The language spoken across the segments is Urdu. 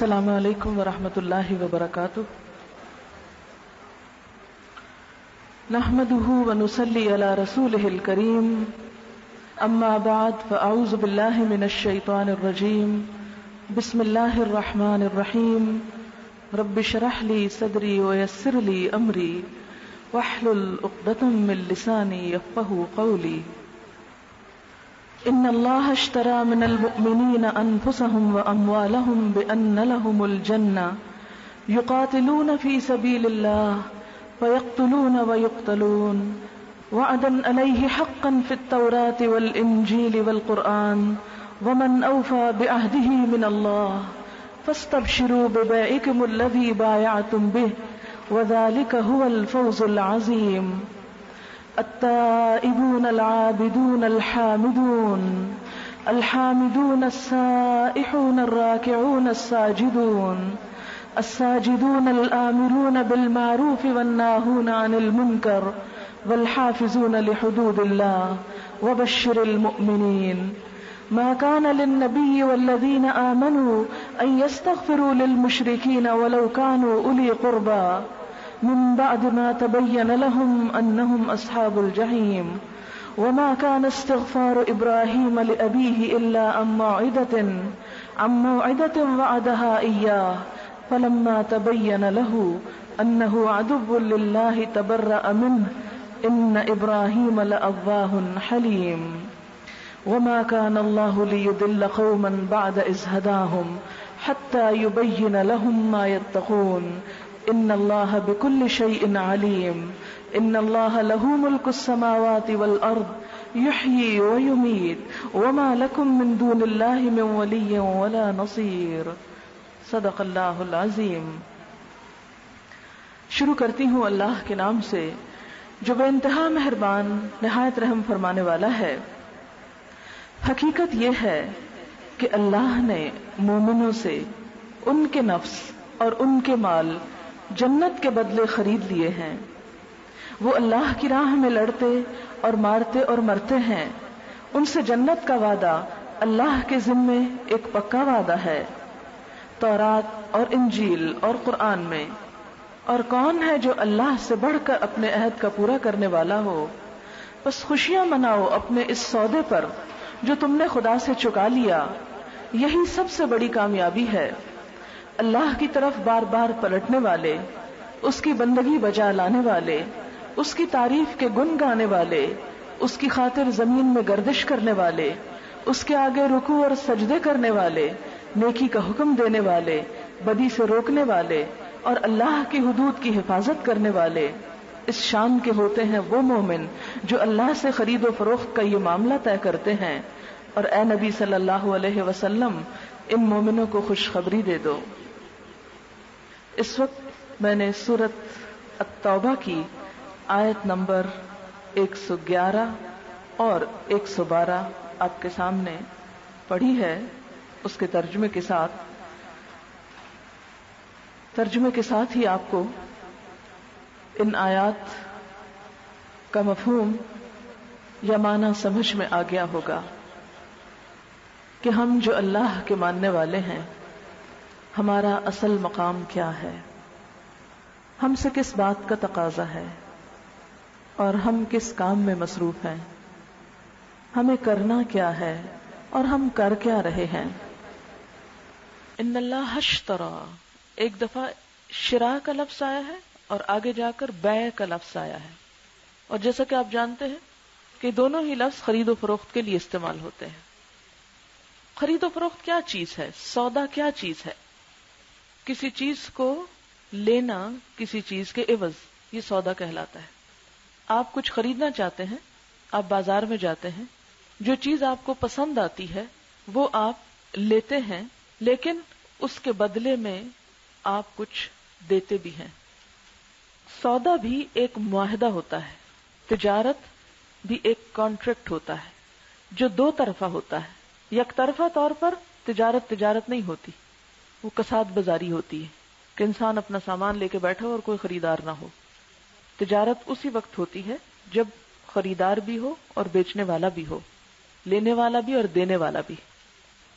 السلام علیکم ورحمۃ اللہ وبرکاتہ. نحمده ونصلي على رسوله الكريم. اما بعد فاعوذ باللہ من الشیطان الرجیم. بسم اللہ الرحمن الرحیم. رب اشرح لي صدری ويسر لي امری واحلل عقدۃ من لسانی یفقهوا قولی. ان اللہ اشترى من المؤمنین انفسهم واموالهم بان لهم الجنہ یقاتلون فی سبیل اللہ فیقتلون ویقتلون وعدا علیہ حقا فی التوراة والانجیل والقرآن ومن اوفى بعہدہ من اللہ فاستبشروا ببیعکم الذی بایعتم به وذلک هو الفوز العظیم. التائبون العابدون الحامدون السائحون الراكعون الساجدون الآمرون بالمعروف والناهون عن المنكر والحافظون لحدود الله وبشر المؤمنين. ما كان للنبي والذين آمنوا أن يستغفروا للمشركين ولو كانوا أولي قربى من بعد ما تبين لهم أنهم أصحاب الجحيم. وما كان استغفار إبراهيم لأبيه إلا عن موعدة وعدها إياه فلما تبين له أنه عدو لله تبرأ منه إن إبراهيم لأواه حليم. وما كان الله ليضل قوما بعد إذ هداهم حتى يبين لهم ما يتقون ان اللہ بكل شيء علیم. ان اللہ له ملک السماوات والارض یحیی ویمیت وما لکم من دون اللہ من ولی ولا نصیر. صدق اللہ العظیم. شروع کرتی ہوں اللہ کے نام سے جو بے انتہا مہربان نہایت رحم فرمانے والا ہے. حقیقت یہ ہے کہ اللہ نے مومنوں سے ان کے نفس اور ان کے مال جنت کے بدلے خرید لیے ہیں. وہ اللہ کی راہ میں لڑتے اور مارتے اور مرتے ہیں. ان سے جنت کا وعدہ اللہ کے ذمے ایک پکا وعدہ ہے تورات اور انجیل اور قرآن میں. اور کون ہے جو اللہ سے بڑھ کر اپنے عہد کا پورا کرنے والا ہو؟ بس خوشیاں مناؤ اپنے اس سودے پر جو تم نے خدا سے چکا لیا. یہی سب سے بڑی کامیابی ہے. اللہ کی طرف بار بار پلٹنے والے، اس کی بندگی بجا لانے والے، اس کی تعریف کے گن گانے والے، اس کی خاطر زمین میں گردش کرنے والے، اس کے آگے رکوع اور سجدے کرنے والے، نیکی کا حکم دینے والے، بدی سے روکنے والے اور اللہ کی حدود کی حفاظت کرنے والے. اس شان کے ہوتے ہیں وہ مومن جو اللہ سے خرید و فروخت کا یہ معاملہ طے کرتے ہیں. اور اے نبی صلی اللہ علیہ وسلم ان مومنوں کو خوشخبری دے دو. اس وقت میں نے سورۃ التوبہ کی آیت نمبر 111 اور 112 آپ کے سامنے پڑھی ہے. اس کے ترجمے کے ساتھ ہی آپ کو ان آیات کا مفہوم یا معنی سمجھ میں آ گیا ہوگا کہ ہم جو اللہ کے ماننے والے ہیں ہمارا اصل مقام کیا ہے، ہم سے کس بات کا تقاضا ہے اور ہم کس کام میں مصروف ہیں، ہمیں کرنا کیا ہے اور ہم کر کیا رہے ہیں. ان اللہ اشترى، ایک دفعہ شراء کا لفظ آیا ہے اور آگے جا کر بیع کا لفظ آیا ہے. اور جیسا کہ آپ جانتے ہیں کہ دونوں ہی لفظ خرید و فروخت کے لیے استعمال ہوتے ہیں. خرید و فروخت کیا چیز ہے؟ سودا کیا چیز ہے؟ کسی چیز کو لینا کسی چیز کے عوض، یہ سودا کہلاتا ہے. آپ کچھ خریدنا چاہتے ہیں، آپ بازار میں جاتے ہیں، جو چیز آپ کو پسند آتی ہے وہ آپ لیتے ہیں، لیکن اس کے بدلے میں آپ کچھ دیتے بھی ہیں. سودا بھی ایک معاہدہ ہوتا ہے، تجارت بھی ایک کانٹریکٹ ہوتا ہے جو دو طرفہ ہوتا ہے. یک طرفہ طور پر تجارت نہیں ہوتی، وہ کساد بازاری ہوتی ہے کہ انسان اپنا سامان لے کے بیٹھا ہو اور کوئی خریدار نہ ہو. تجارت اسی وقت ہوتی ہے جب خریدار بھی ہو اور بیچنے والا بھی ہو، لینے والا بھی اور دینے والا بھی.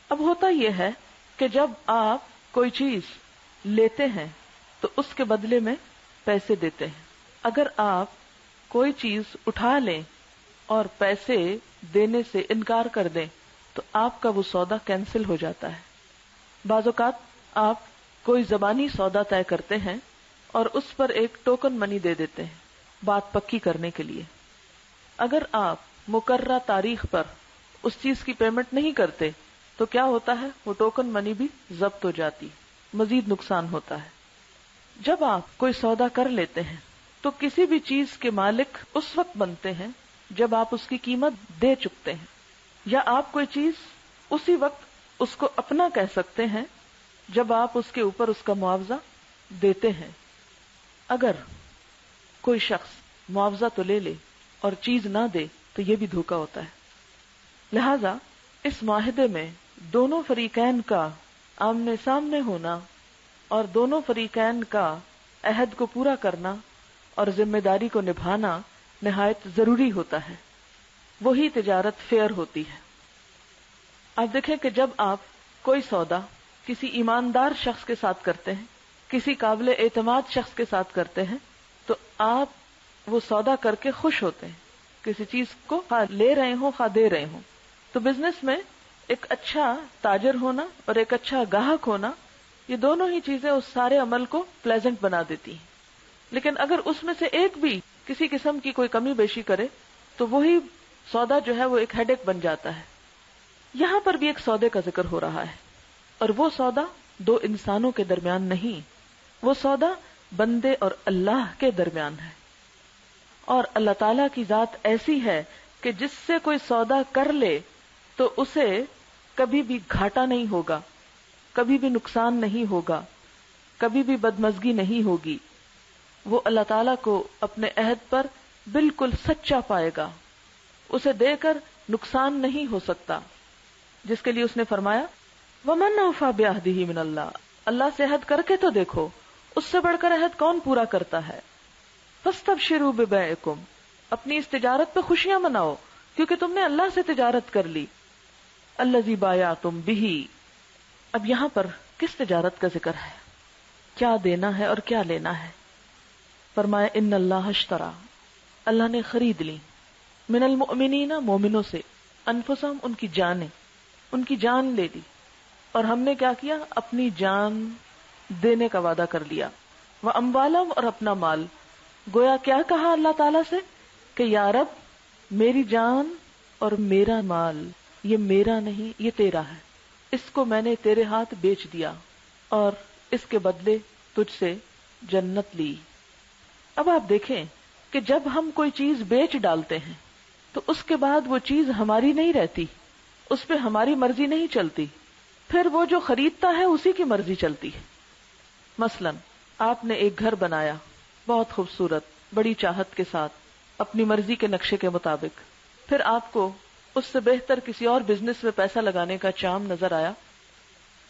اب ہوتا یہ ہے کہ جب آپ کوئی چیز لیتے ہیں تو اس کے بدلے میں پیسے دیتے ہیں. اگر آپ کوئی چیز اٹھا لیں اور پیسے دینے سے انکار کر دیں تو آپ کا وہ سودا کینسل ہو جاتا ہے. بعض اوقات آپ کوئی زبانی سودا طے کرتے ہیں اور اس پر ایک ٹوکن منی دے دیتے ہیں بات پکی کرنے کے لیے. اگر آپ مقررہ تاریخ پر اس چیز کی پیمنٹ نہیں کرتے تو کیا ہوتا ہے؟ وہ ٹوکن منی بھی ضبط ہو جاتی، مزید نقصان ہوتا ہے. جب آپ کوئی سودا کر لیتے ہیں تو کسی بھی چیز کے مالک اس وقت بنتے ہیں جب آپ اس کی قیمت دے چکتے ہیں، یا آپ کوئی چیز اسی وقت اس کو اپنا کہہ سکتے ہیں جب آپ اس کے اوپر اس کا معاوضہ دیتے ہیں. اگر کوئی شخص معاوضہ تو لے لے اور چیز نہ دے تو یہ بھی دھوکہ ہوتا ہے. لہذا اس معاہدے میں دونوں فریقین کا آمنے سامنے ہونا اور دونوں فریقین کا عہد کو پورا کرنا اور ذمہ داری کو نبھانا نہایت ضروری ہوتا ہے. وہی تجارت فیئر ہوتی ہے. آپ دیکھیں کہ جب آپ کوئی سودا کسی ایماندار شخص کے ساتھ کرتے ہیں، کسی قابل اعتماد شخص کے ساتھ کرتے ہیں، تو آپ وہ سودا کر کے خوش ہوتے ہیں. کسی چیز کو خواہ لے رہے ہوں خواہ دے رہے ہوں. تو بزنس میں ایک اچھا تاجر ہونا اور ایک اچھا گاہک ہونا، یہ دونوں ہی چیزیں اس سارے عمل کو پلیزنٹ بنا دیتی ہیں. لیکن اگر اس میں سے ایک بھی کسی قسم کی کوئی کمی بیشی کرے تو وہی سودا جو ہے وہ ایک ہیڈ ایک بن جاتا ہے. یہاں پر بھی ایک سودے کا ذکر ہو رہا ہے، اور وہ سودا دو انسانوں کے درمیان نہیں، وہ سودا بندے اور اللہ کے درمیان ہے. اور اللہ تعالیٰ کی ذات ایسی ہے کہ جس سے کوئی سودا کر لے تو اسے کبھی بھی گھاٹا نہیں ہوگا، کبھی بھی نقصان نہیں ہوگا، کبھی بھی بدمزگی نہیں ہوگی. وہ اللہ تعالیٰ کو اپنے عہد پر بالکل سچا پائے گا، اسے دے کر نقصان نہیں ہو سکتا. جس کے لیے اس نے فرمایا وَمَنْ أَوْفَىٰ بِعَهْدِهِ مِنَ اللَّهِ، اللہ سے عہد کر کے تو دیکھو اس سے بڑھ کر عہد کون پورا کرتا ہے. فَاسْتَبْشِرُوا بِبَيْعِكُمْ، اپنی اس تجارت پہ خوشیاں مناؤ کیونکہ تم نے اللہ سے تجارت کر لی. الَّذِي بَايَعْتُمْ بِهِ، اب یہاں پر کس تجارت کا ذکر ہے؟ کیا دینا ہے اور کیا لینا ہے؟ فرمایا ان اللہ اشترا، اللہ نے خرید لی، من المؤمنین، مومنوں سے، انفسہم، ان کی جانیں، ان کی جان لے لی. اور ہم نے کیا کیا؟ اپنی جان دینے کا وعدہ کر لیا. واموالہم، اور اپنا مال. گویا کیا کہا اللہ تعالیٰ سے کہ یا رب میری جان اور میرا مال یہ میرا نہیں، یہ تیرا ہے، اس کو میں نے تیرے ہاتھ بیچ دیا اور اس کے بدلے تجھ سے جنت لی. اب آپ دیکھیں کہ جب ہم کوئی چیز بیچ ڈالتے ہیں تو اس کے بعد وہ چیز ہماری نہیں رہتی، اس پہ ہماری مرضی نہیں چلتی، پھر وہ جو خریدتا ہے اسی کی مرضی چلتی ہے. مثلا آپ نے ایک گھر بنایا بہت خوبصورت، بڑی چاہت کے ساتھ، اپنی مرضی کے نقشے کے مطابق، پھر آپ کو اس سے بہتر کسی اور بزنس میں پیسہ لگانے کا چام نظر آیا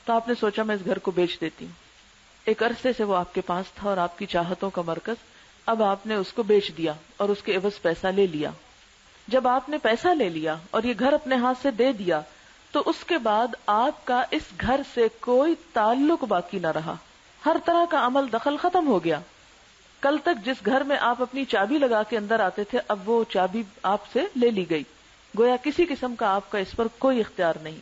تو آپ نے سوچا میں اس گھر کو بیچ دیتی ہوں. ایک عرصے سے وہ آپ کے پاس تھا اور آپ کی چاہتوں کا مرکز، اب آپ نے اس کو بیچ دیا اور اس کے عوض پیسہ لے لیا. جب آپ نے پیسہ لے لیا اور یہ گھر اپنے ہاتھ سے دے دیا تو اس کے بعد آپ کا اس گھر سے کوئی تعلق باقی نہ رہا، ہر طرح کا عمل دخل ختم ہو گیا. کل تک جس گھر میں آپ اپنی چابی لگا کے اندر آتے تھے اب وہ چابی آپ سے لے لی گئی، گویا کسی قسم کا آپ کا اس پر کوئی اختیار نہیں.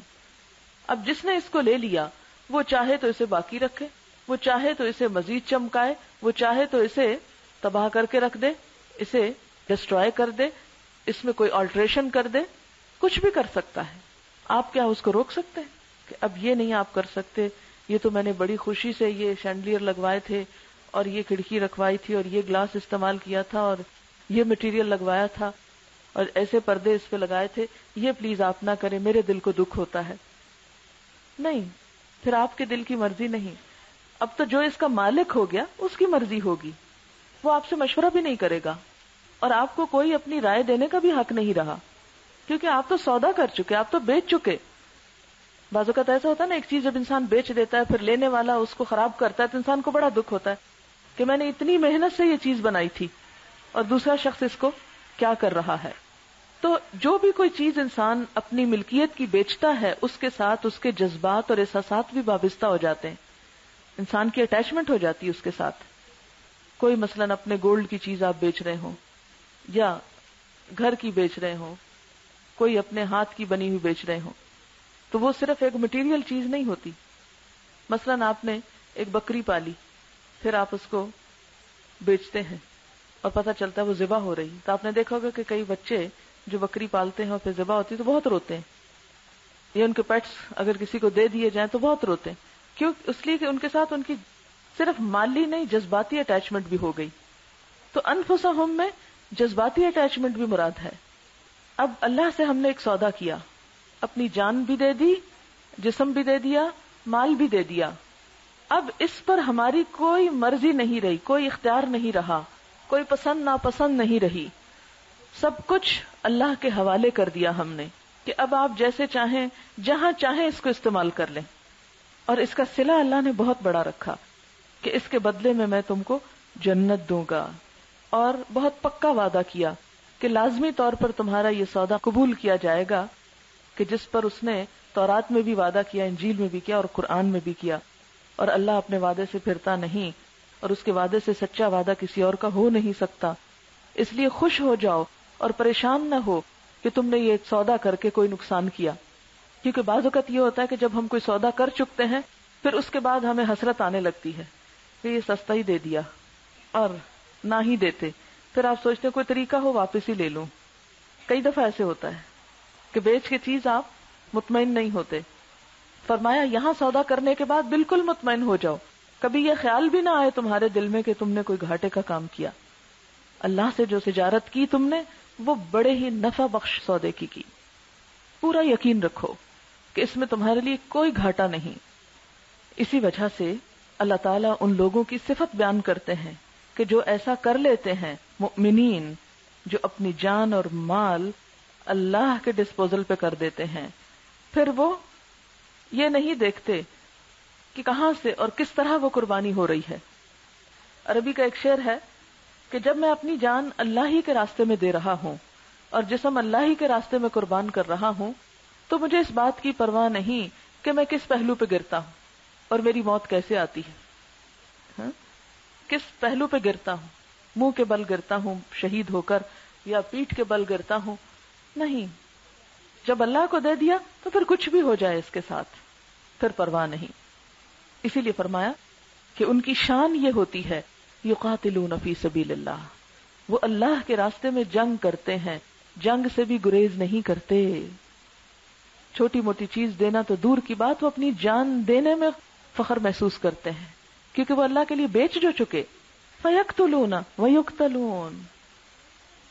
اب جس نے اس کو لے لیا وہ چاہے تو اسے باقی رکھے، وہ چاہے تو اسے مزید چمکائے، وہ چاہے تو اسے تباہ کر کے رکھ دے، اسے ڈسٹرائے کر دے، اس میں کوئی آلٹریشن کر دے، کچھ بھی کر سکتا ہے. آپ کیا اس کو روک سکتے ہیں کہ اب یہ نہیں آپ کر سکتے؟ یہ تو میں نے بڑی خوشی سے یہ شینڈلیئر لگوائے تھے اور یہ کھڑکی رکھوائی تھی اور یہ گلاس استعمال کیا تھا اور یہ مٹیریل لگوایا تھا اور ایسے پردے اس پہ لگائے تھے، یہ پلیز آپ نہ کریں، میرے دل کو دکھ ہوتا ہے. نہیں، پھر آپ کے دل کی مرضی نہیں، اب تو جو اس کا مالک ہو گیا اس کی مرضی ہوگی، وہ آپ سے مشورہ بھی نہیں کرے گا اور آپ کو کوئی اپنی رائے دینے کا بھی حق نہیں رہا کیونکہ آپ تو سودا کر چکے، آپ تو بیچ چکے. بعض اوقات ایسا ہوتا ہے نا، ایک چیز جب انسان بیچ دیتا ہے پھر لینے والا اس کو خراب کرتا ہے تو انسان کو بڑا دکھ ہوتا ہے کہ میں نے اتنی محنت سے یہ چیز بنائی تھی اور دوسرا شخص اس کو کیا کر رہا ہے. تو جو بھی کوئی چیز انسان اپنی ملکیت کی بیچتا ہے اس کے ساتھ اس کے جذبات اور احساسات بھی وابستہ ہو جاتے ہیں. انسان کی اٹیچمنٹ ہو جاتی ہے اس کے ساتھ. کوئی مثلاً اپنے گولڈ کی چیز آپ بیچ رہے ہوں یا گھر کی بیچ رہے ہوں, کوئی اپنے ہاتھ کی بنی ہوئی بیچ رہے ہوں, تو وہ صرف ایک مٹیریل چیز نہیں ہوتی. مثلاً آپ نے ایک بکری پالی, پھر آپ اس کو بیچتے ہیں اور پتہ چلتا ہے وہ ذبح ہو رہی, تو آپ نے دیکھا ہوگا کہ کئی بچے جو بکری پالتے ہیں اور پھر ذبح ہوتی تو بہت روتے ہیں, یا ان کے پیٹس اگر کسی کو دے دیے جائیں تو بہت روتے ہیں. کیوں؟ اس لیے کہ ان کے ساتھ ان کی صرف مالی نہیں جذباتی اٹیچمنٹ بھی ہو گئی. تو انفسہم میں جذباتی اٹیچمنٹ بھی مراد ہے. اب اللہ سے ہم نے ایک سودا کیا, اپنی جان بھی دے دی, جسم بھی دے دیا, مال بھی دے دیا. اب اس پر ہماری کوئی مرضی نہیں رہی, کوئی اختیار نہیں رہا, کوئی پسند ناپسند نہیں رہی. سب کچھ اللہ کے حوالے کر دیا ہم نے کہ اب آپ جیسے چاہیں جہاں چاہیں اس کو استعمال کر لیں. اور اس کا صلہ اللہ نے بہت بڑا رکھا کہ اس کے بدلے میں تم کو جنت دوں گا, اور بہت پکا وعدہ کیا کہ لازمی طور پر تمہارا یہ سودا قبول کیا جائے گا, کہ جس پر اس نے تورات میں بھی وعدہ کیا, انجیل میں بھی کیا اور قرآن میں بھی کیا. اور اللہ اپنے وعدے سے پھرتا نہیں, اور اس کے وعدے سے سچا وعدہ کسی اور کا ہو نہیں سکتا. اس لیے خوش ہو جاؤ اور پریشان نہ ہو کہ تم نے یہ سودا کر کے کوئی نقصان کیا. کیونکہ بعض اوقات یہ ہوتا ہے کہ جب ہم کوئی سودا کر چکتے ہیں پھر اس کے بعد ہمیں حسرت آنے لگتی ہے کہ یہ سستا ہی دے دیا, اور نہ ہی دیتے, پھر آپ سوچتے کوئی طریقہ ہو واپس ہی لے لوں. کئی دفعہ ایسے ہوتا ہے کہ بیچ کے چیز آپ مطمئن نہیں ہوتے. فرمایا یہاں سودا کرنے کے بعد بالکل مطمئن ہو جاؤ, کبھی یہ خیال بھی نہ آئے تمہارے دل میں کہ تم نے کوئی گھاٹے کا کام کیا. اللہ سے جو تجارت کی تم نے وہ بڑے ہی نفع بخش سودے کی. پورا یقین رکھو کہ اس میں تمہارے لیے کوئی گھاٹا نہیں. اسی وجہ سے اللہ تعالیٰ ان لوگوں کی صفت بیان کرتے ہیں کہ جو ایسا کر لیتے ہیں, مؤمنین جو اپنی جان اور مال اللہ کے ڈسپوزل پہ کر دیتے ہیں, پھر وہ یہ نہیں دیکھتے کہ کہاں سے اور کس طرح وہ قربانی ہو رہی ہے. عربی کا ایک شعر ہے کہ جب میں اپنی جان اللہ ہی کے راستے میں دے رہا ہوں اور جسم اللہ ہی کے راستے میں قربان کر رہا ہوں, تو مجھے اس بات کی پرواہ نہیں کہ میں کس پہلو پہ گرتا ہوں اور میری موت کیسے آتی ہے. کس پہلو پہ گرتا ہوں, منہ کے بل گرتا ہوں شہید ہو کر یا پیٹھ کے بل گرتا ہوں, نہیں. جب اللہ کو دے دیا تو پھر کچھ بھی ہو جائے اس کے ساتھ پھر پرواہ نہیں. اسی لیے فرمایا کہ ان کی شان یہ ہوتی ہے یقاتلون فی سبیل اللہ, وہ اللہ کے راستے میں جنگ کرتے ہیں, جنگ سے بھی گریز نہیں کرتے. چھوٹی موٹی چیز دینا تو دور کی بات, وہ اپنی جان دینے میں فخر محسوس کرتے ہیں کیونکہ وہ اللہ کے لیے بیچ جو چکے. فیقتلون ویقتلون,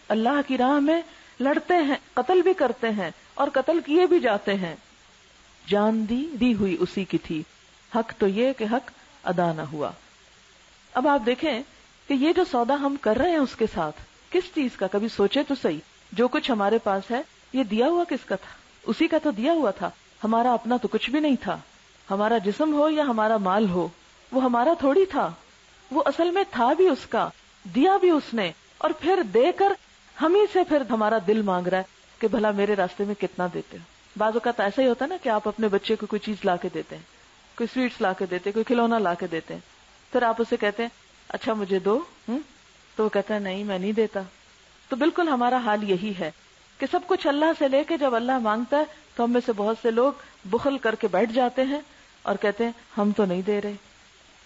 اللہ کی راہ میں لڑتے ہیں, قتل بھی کرتے ہیں اور قتل کیے بھی جاتے ہیں. جان دی ہوئی اسی کی تھی, حق تو یہ کہ حق ادا نہ ہوا. اب آپ دیکھیں کہ یہ جو سودا ہم کر رہے ہیں اس کے ساتھ کس چیز کا, کبھی سوچے تو صحیح. جو کچھ ہمارے پاس ہے یہ دیا ہوا کس کا تھا؟ اسی کا تو دیا ہوا تھا. ہمارا اپنا تو کچھ بھی نہیں تھا. ہمارا جسم ہو یا ہمارا مال ہو وہ ہمارا تھوڑی تھا, وہ اصل میں تھا بھی اس کا, دیا بھی اس نے, اور پھر دے کر ہم ہی سے پھر ہمارا دل مانگ رہا ہے کہ بھلا میرے راستے میں کتنا دیتے ہو. بعض اوقات ایسا ہی ہوتا ہے نا کہ آپ اپنے بچے کو کوئی چیز لا کے دیتے ہیں, کوئی سویٹس لا کے دیتے, کوئی کھلونا لا کے دیتے ہیں, پھر آپ اسے کہتے ہیں اچھا مجھے دو, تو وہ کہتا ہے نہیں میں نہیں دیتا. تو بالکل ہمارا حال یہی ہے کہ سب کچھ اللہ سے لے کے جب اللہ مانگتا ہے تو ہم میں سے بہت سے لوگ بخل کر کے بیٹھ جاتے ہیں اور کہتے ہیں ہم تو نہیں دے رہے.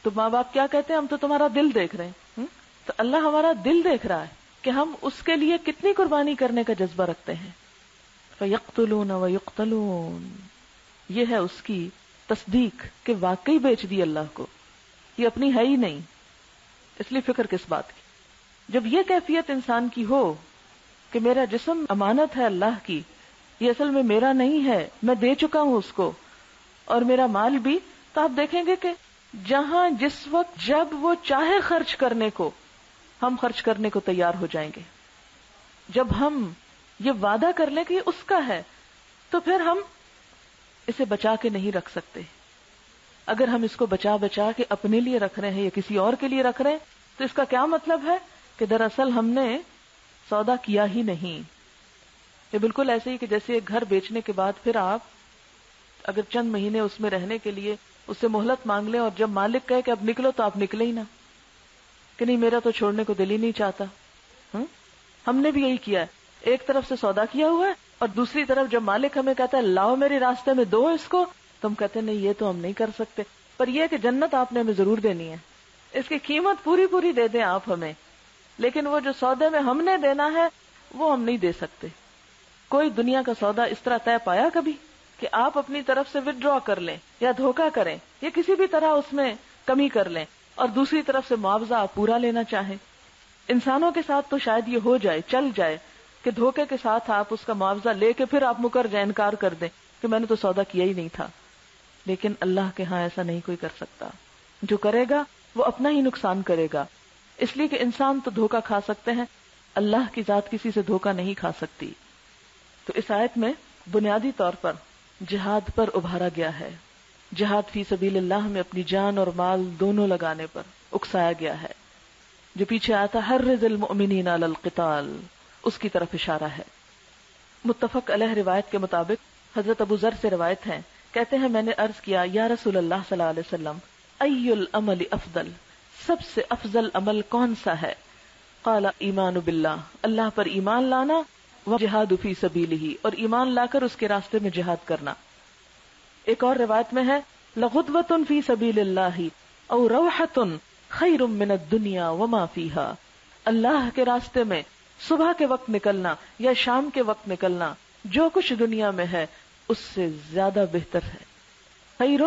تو ماں باپ کیا کہتے ہیں, ہم تو تمہارا دل دیکھ رہے ہیں. تو اللہ ہمارا دل دیکھ رہا ہے کہ ہم اس کے لیے کتنی قربانی کرنے کا جذبہ رکھتے ہیں. فَيَقْتُلُونَ وَيُقْتَلُونَ, یہ ہے اس کی تصدیق کہ واقعی بیچ دی اللہ کو, یہ اپنی ہے ہی نہیں, اس لیے فکر کس بات کی. جب یہ کیفیت انسان کی ہو کہ میرا جسم امانت ہے اللہ کی, یہ اصل میں میرا نہیں ہے, میں دے چکا ہوں اس کو, اور میرا مال بھی, تو آپ دیکھیں گے کہ جہاں جس وقت جب وہ چاہے خرچ کرنے کو ہم خرچ کرنے کو تیار ہو جائیں گے. جب ہم یہ وعدہ کر لیں کہ یہ اس کا ہے تو پھر ہم اسے بچا کے نہیں رکھ سکتے. اگر ہم اس کو بچا کے اپنے لیے رکھ رہے ہیں یا کسی اور کے لیے رکھ رہے ہیں تو اس کا کیا مطلب ہے کہ دراصل ہم نے سودا کیا ہی نہیں. یہ بالکل ایسے ہی کہ جیسے ایک گھر بیچنے کے بعد پھر آپ اگر چند مہینے اس میں رہنے کے لیے اس سے مہلت مانگ لیں، اور جب مالک کہے کہ اب نکلو تو آپ نکلے ہی نہ، کہ نہیں میرا تو چھوڑنے کو دل ہی نہیں چاہتا. ہم نے بھی یہی کیا ہے، ایک طرف سے سودا کیا ہوا ہے اور دوسری طرف جب مالک ہمیں کہتا ہے لاؤ میرے راستے میں دو اس کو، تو ہم کہتے ہیں نہیں یہ تو ہم نہیں کر سکتے. پر یہ کہ جنت آپ نے ہمیں ضرور دینی ہے، اس کی قیمت پوری پوری دے دیں آپ ہمیں، لیکن وہ جو سودے میں ہم نے دینا ہے وہ ہم نہیں دے سکتے. کوئی دنیا کا سودا اس طرح طے پایا کبھی کہ آپ اپنی طرف سے ودڈرا کر لیں یا دھوکہ کریں یا کسی بھی طرح اس میں کمی کر لیں اور دوسری طرف سے معاوضہ آپ پورا لینا چاہیں؟ انسانوں کے ساتھ تو شاید یہ ہو جائے، چل جائے کہ دھوکے کے ساتھ آپ اس کا معاوضہ لے کے پھر آپ مکر جائیں، انکار کر دیں کہ میں نے تو سودا کیا ہی نہیں تھا. لیکن اللہ کے ہاں ایسا نہیں کوئی کر سکتا. جو کرے گا وہ اپنا ہی نقصان کرے گا، اس لیے کہ انسان تو دھوکہ کھا سکتے ہیں، اللہ کی ذات کسی سے دھوکہ نہیں کھا سکتی. تو اس آیت میں بنیادی طور پر جہاد پر ابھارا گیا ہے. جہاد فی سبیل اللہ میں اپنی جان اور مال دونوں لگانے پر اکسایا گیا ہے. جو پیچھے آتا حرض المؤمنین علی القتال، اس کی طرف اشارہ ہے. متفق علیہ روایت کے مطابق حضرت ابو ذر سے روایت ہے، کہتے ہیں میں نے عرض کیا یا رسول اللہ صلی اللہ علیہ وسلم ای العمل افضل، سب سے افضل عمل کون سا ہے؟ قال ایمان باللہ، اللہ پر ایمان لانا، وجہاد فی سبیلہ، اور ایمان لا کر اس کے راستے میں جہاد کرنا. ایک اور روایت میں ہے لغدوۃ فی سبیل اللہ او روحۃ خیر من الدنیا وما فیہا، اللہ کے راستے میں صبح کے وقت نکلنا یا شام کے وقت نکلنا جو کچھ دنیا میں ہے اس سے زیادہ بہتر ہے. خیر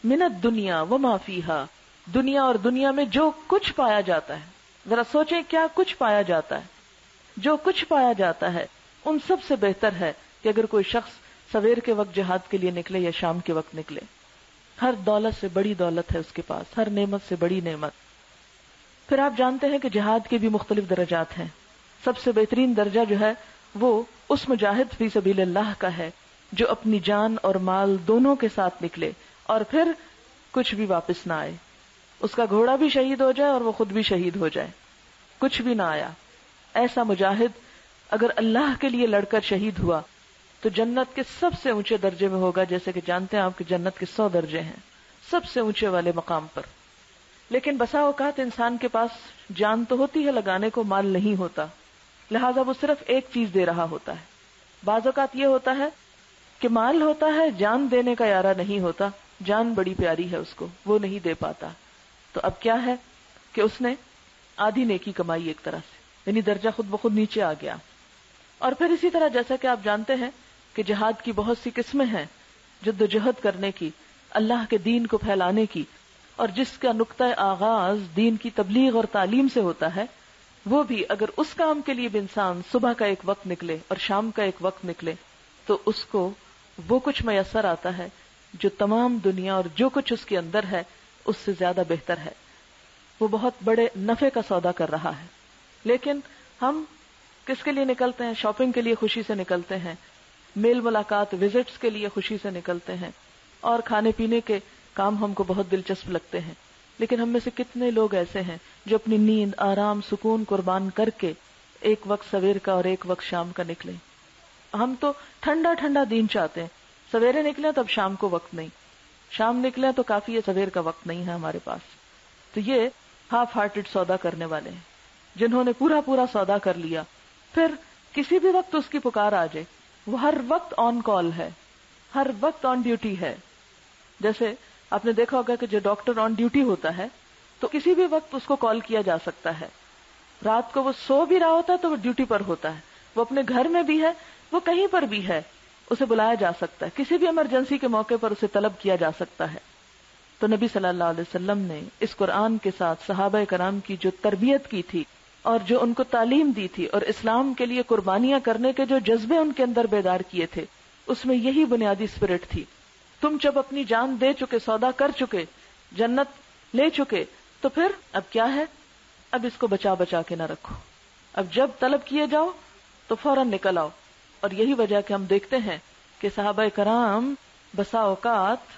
من الدنیا وما فیہا، دنیا اور دنیا میں جو کچھ پایا جاتا ہے. ذرا سوچیں کیا کچھ پایا جاتا ہے. جو کچھ پایا جاتا ہے ان سب سے بہتر ہے کہ اگر کوئی شخص سویر کے وقت جہاد کے لیے نکلے یا شام کے وقت نکلے. ہر دولت سے بڑی دولت ہے اس کے پاس، ہر نعمت سے بڑی نعمت. پھر آپ جانتے ہیں کہ جہاد کے بھی مختلف درجات ہیں. سب سے بہترین درجہ جو ہے وہ اس مجاہد فی سبیل اللہ کا ہے جو اپنی جان اور مال دونوں کے ساتھ نکلے اور پھر کچھ بھی واپس نہ آئے. اس کا گھوڑا بھی شہید ہو جائے اور وہ خود بھی شہید ہو جائے، کچھ بھی نہ آیا. ایسا مجاہد اگر اللہ کے لیے لڑ کر شہید ہوا تو جنت کے سب سے اونچے درجے میں ہوگا. جیسے کہ جانتے ہیں آپ کہ جنت کے 100 درجے ہیں، سب سے اونچے والے مقام پر. لیکن بسا اوقات انسان کے پاس جان تو ہوتی ہے لگانے کو، مال نہیں ہوتا، لہذا وہ صرف ایک چیز دے رہا ہوتا ہے. بعض اوقات یہ ہوتا ہے کہ مال ہوتا ہے، جان دینے کا ارادہ نہیں ہوتا، جان بڑی پیاری ہے اس کو، وہ نہیں دے پاتا. تو اب کیا ہے کہ اس نے آدھی نیکی کمائی ایک طرح سے، یعنی درجہ خود بخود نیچے آ گیا. اور پھر اسی طرح جیسا کہ آپ جانتے ہیں کہ جہاد کی بہت سی قسمیں ہیں، جد و جہد کرنے کی، اللہ کے دین کو پھیلانے کی، اور جس کا نقطہ آغاز دین کی تبلیغ اور تعلیم سے ہوتا ہے، وہ بھی اگر اس کام کے لیے بھی انسان صبح کا ایک وقت نکلے اور شام کا ایک وقت نکلے تو اس کو وہ کچھ میسر آتا ہے جو تمام دنیا اور جو کچھ اس کے اندر ہے اس سے زیادہ بہتر ہے. وہ بہت بڑے نفع کا سودا کر رہا ہے. لیکن ہم کس کے لیے نکلتے ہیں؟ شاپنگ کے لیے خوشی سے نکلتے ہیں، میل ملاقات وزٹس کے لیے خوشی سے نکلتے ہیں، اور کھانے پینے کے کام ہم کو بہت دلچسپ لگتے ہیں. لیکن ہم میں سے کتنے لوگ ایسے ہیں جو اپنی نیند، آرام، سکون قربان کر کے ایک وقت سویر کا اور ایک وقت شام کا نکلے. ہم تو ٹھنڈا ٹھنڈا دین چاہتے ہیں، سویرے نکلے تو اب شام کو وقت نہیں، شام نکلے تو کافی ہے، سویر کا وقت نہیں ہے ہمارے پاس. تو یہ ہاف ہارٹڈ سودا کرنے والے ہیں جنہوں نے پورا پورا سودا کر لیا. پھر کسی بھی وقت اس کی پکار آ جائے، وہ ہر وقت آن کال ہے، ہر وقت آن ڈیوٹی ہے. جیسے آپ نے دیکھا ہوگا کہ جو ڈاکٹر آن ڈیوٹی ہوتا ہے تو کسی بھی وقت اس کو کال کیا جا سکتا ہے. رات کو وہ سو بھی رہا ہوتا ہے تو وہ ڈیوٹی پر ہوتا ہے، وہ اپنے گھر میں بھی ہے، وہ کہیں پر بھی ہے، اسے بلایا جا سکتا ہے، کسی بھی ایمرجنسی کے موقع پر اسے طلب کیا جا سکتا ہے. تو نبی صلی اللہ علیہ وسلم نے اس قرآن کے ساتھ صحابہ کرام کی جو تربیت کی تھی اور جو ان کو تعلیم دی تھی اور اسلام کے لیے قربانیاں کرنے کے جو جذبے ان کے اندر بیدار کیے تھے، اس میں یہی بنیادی اسپرٹ تھی. تم جب اپنی جان دے چکے، سودا کر چکے، جنت لے چکے، تو پھر اب کیا ہے؟ اب اس کو بچا بچا کے نہ رکھو، اب جب طلب کیے جاؤ تو فوراً نکل آؤ. اور یہی وجہ کہ ہم دیکھتے ہیں کہ صحابہ کرام بسا اوقات،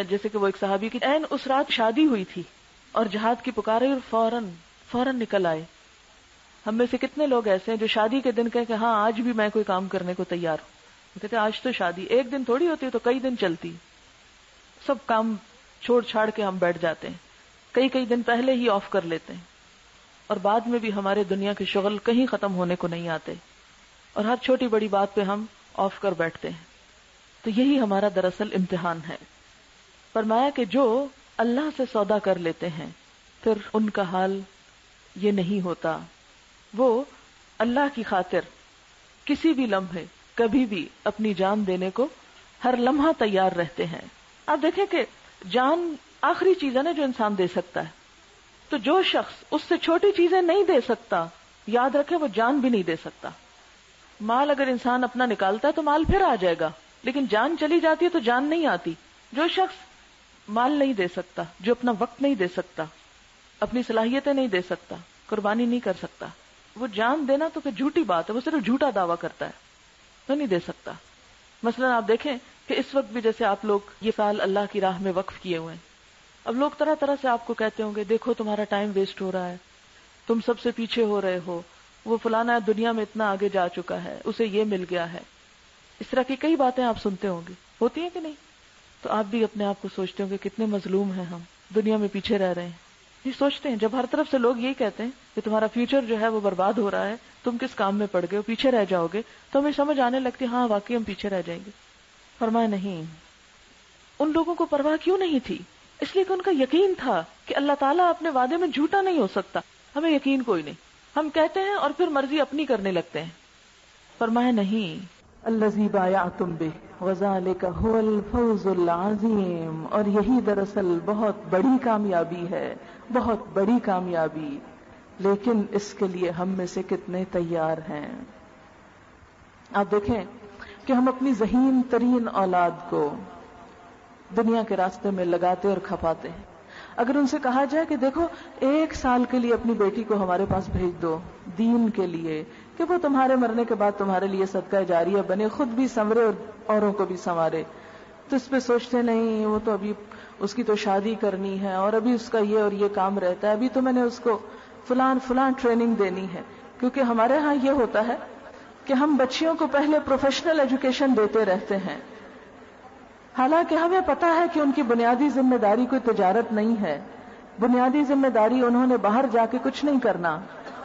جیسے کہ وہ ایک صحابی کی عین اس رات شادی ہوئی تھی اور جہاد کی پکار آئی اور فوراً نکل آئے. ہم میں سے کتنے لوگ ایسے ہیں جو شادی کے دن کہیں کہ ہاں آج بھی میں کوئی کام کرنے کو تیار ہوں. کہتے آج تو شادی ایک دن تھوڑی ہوتی ہے، تو کئی دن چلتی، سب کام چھوڑ چھاڑ کے ہم بیٹھ جاتے ہیں، کئی دن پہلے ہی آف کر لیتے ہیں، اور بعد میں بھی ہمارے دنیا کے شغل کہیں ختم ہونے کو نہیں آتے، اور ہر چھوٹی بڑی بات پہ ہم آف کر بیٹھتے ہیں۔ تو یہی ہمارا دراصل امتحان ہے۔ فرمایا کہ جو اللہ سے سودا کر لیتے ہیں پھر ان کا حال یہ نہیں ہوتا، وہ اللہ کی خاطر کسی بھی لمحے کبھی بھی اپنی جان دینے کو ہر لمحہ تیار رہتے ہیں۔ آپ دیکھیں کہ جان آخری چیز ہے نا جو انسان دے سکتا ہے، تو جو شخص اس سے چھوٹی چیزیں نہیں دے سکتا، یاد رکھے وہ جان بھی نہیں دے سکتا۔ مال اگر انسان اپنا نکالتا ہے تو مال پھر آ جائے گا، لیکن جان چلی جاتی ہے تو جان نہیں آتی۔ جو شخص مال نہیں دے سکتا، جو اپنا وقت نہیں دے سکتا، اپنی صلاحیتیں نہیں دے سکتا، قربانی نہیں کر سکتا، وہ جان دینا تو پھر جھوٹی بات ہے، وہ صرف جھوٹا دعویٰ کرتا ہے، وہ نہیں دے سکتا۔ مثلا آپ دیکھیں کہ اس وقت بھی جیسے آپ لوگ یہ سال اللہ کی راہ میں وقف کیے ہوئے ہیں، اب لوگ طرح طرح سے آپ کو کہتے ہوں گے دیکھو تمہارا ٹائم ویسٹ ہو رہا ہے، تم سب سے پیچھے ہو رہے ہو، وہ فلانا دنیا میں اتنا آگے جا چکا ہے، اسے یہ مل گیا ہے۔ اس طرح کی کئی باتیں آپ سنتے ہوں گے، ہوتی ہیں کہ نہیں؟ تو آپ بھی اپنے آپ کو سوچتے ہوں گے کتنے مظلوم ہیں ہم، دنیا میں پیچھے رہ رہے ہیں۔ یہ سوچتے ہیں جب ہر طرف سے لوگ یہی کہتے ہیں کہ تمہارا فیوچر جو ہے وہ برباد ہو رہا ہے، تم کس کام میں پڑ گئے ہو، پیچھے رہ جاؤ گے، تو ہمیں سمجھ آنے لگتی ہاں واقعی ہم پیچھے رہ جائیں گے۔ فرمایا نہیں، ان لوگوں کو پرواہ کیوں نہیں تھی؟ اس لیے کہ ان کا یقین تھا کہ اللہ تعالیٰ اپنے وعدے میں جھوٹا نہیں ہو سکتا۔ ہمیں یقین کوئی نہیں، ہم کہتے ہیں اور پھر مرضی اپنی کرنے لگتے ہیں۔ فرمایا نہیں، الذی بایعتم بہ وذالک ھو الفوز العظیم، اور یہی دراصل بہت بڑی کامیابی ہے، بہت بڑی کامیابی، لیکن اس کے لیے ہم میں سے کتنے تیار ہیں۔ آپ دیکھیں کہ ہم اپنی ذہین ترین اولاد کو دنیا کے راستے میں لگاتے اور کھپاتے ہیں۔ اگر ان سے کہا جائے کہ دیکھو 1 سال کے لیے اپنی بیٹی کو ہمارے پاس بھیج دو دین کے لیے، کہ وہ تمہارے مرنے کے بعد تمہارے لیے صدقہ جاریہ بنے، خود بھی سنورے اور اوروں کو بھی سنوارے، تو اس پہ سوچتے نہیں وہ تو ابھی اس کی تو شادی کرنی ہے، اور ابھی اس کا یہ اور یہ کام رہتا ہے، ابھی تو میں نے اس کو فلان ٹریننگ دینی ہے۔ کیونکہ ہمارے ہاں یہ ہوتا ہے کہ ہم بچیوں کو پہلے پروفیشنل ایجوکیشن دیتے رہتے ہیں، حالانکہ ہمیں پتا ہے کہ ان کی بنیادی ذمہ داری کوئی تجارت نہیں ہے، بنیادی ذمہ داری انہوں نے باہر جا کے کچھ نہیں کرنا،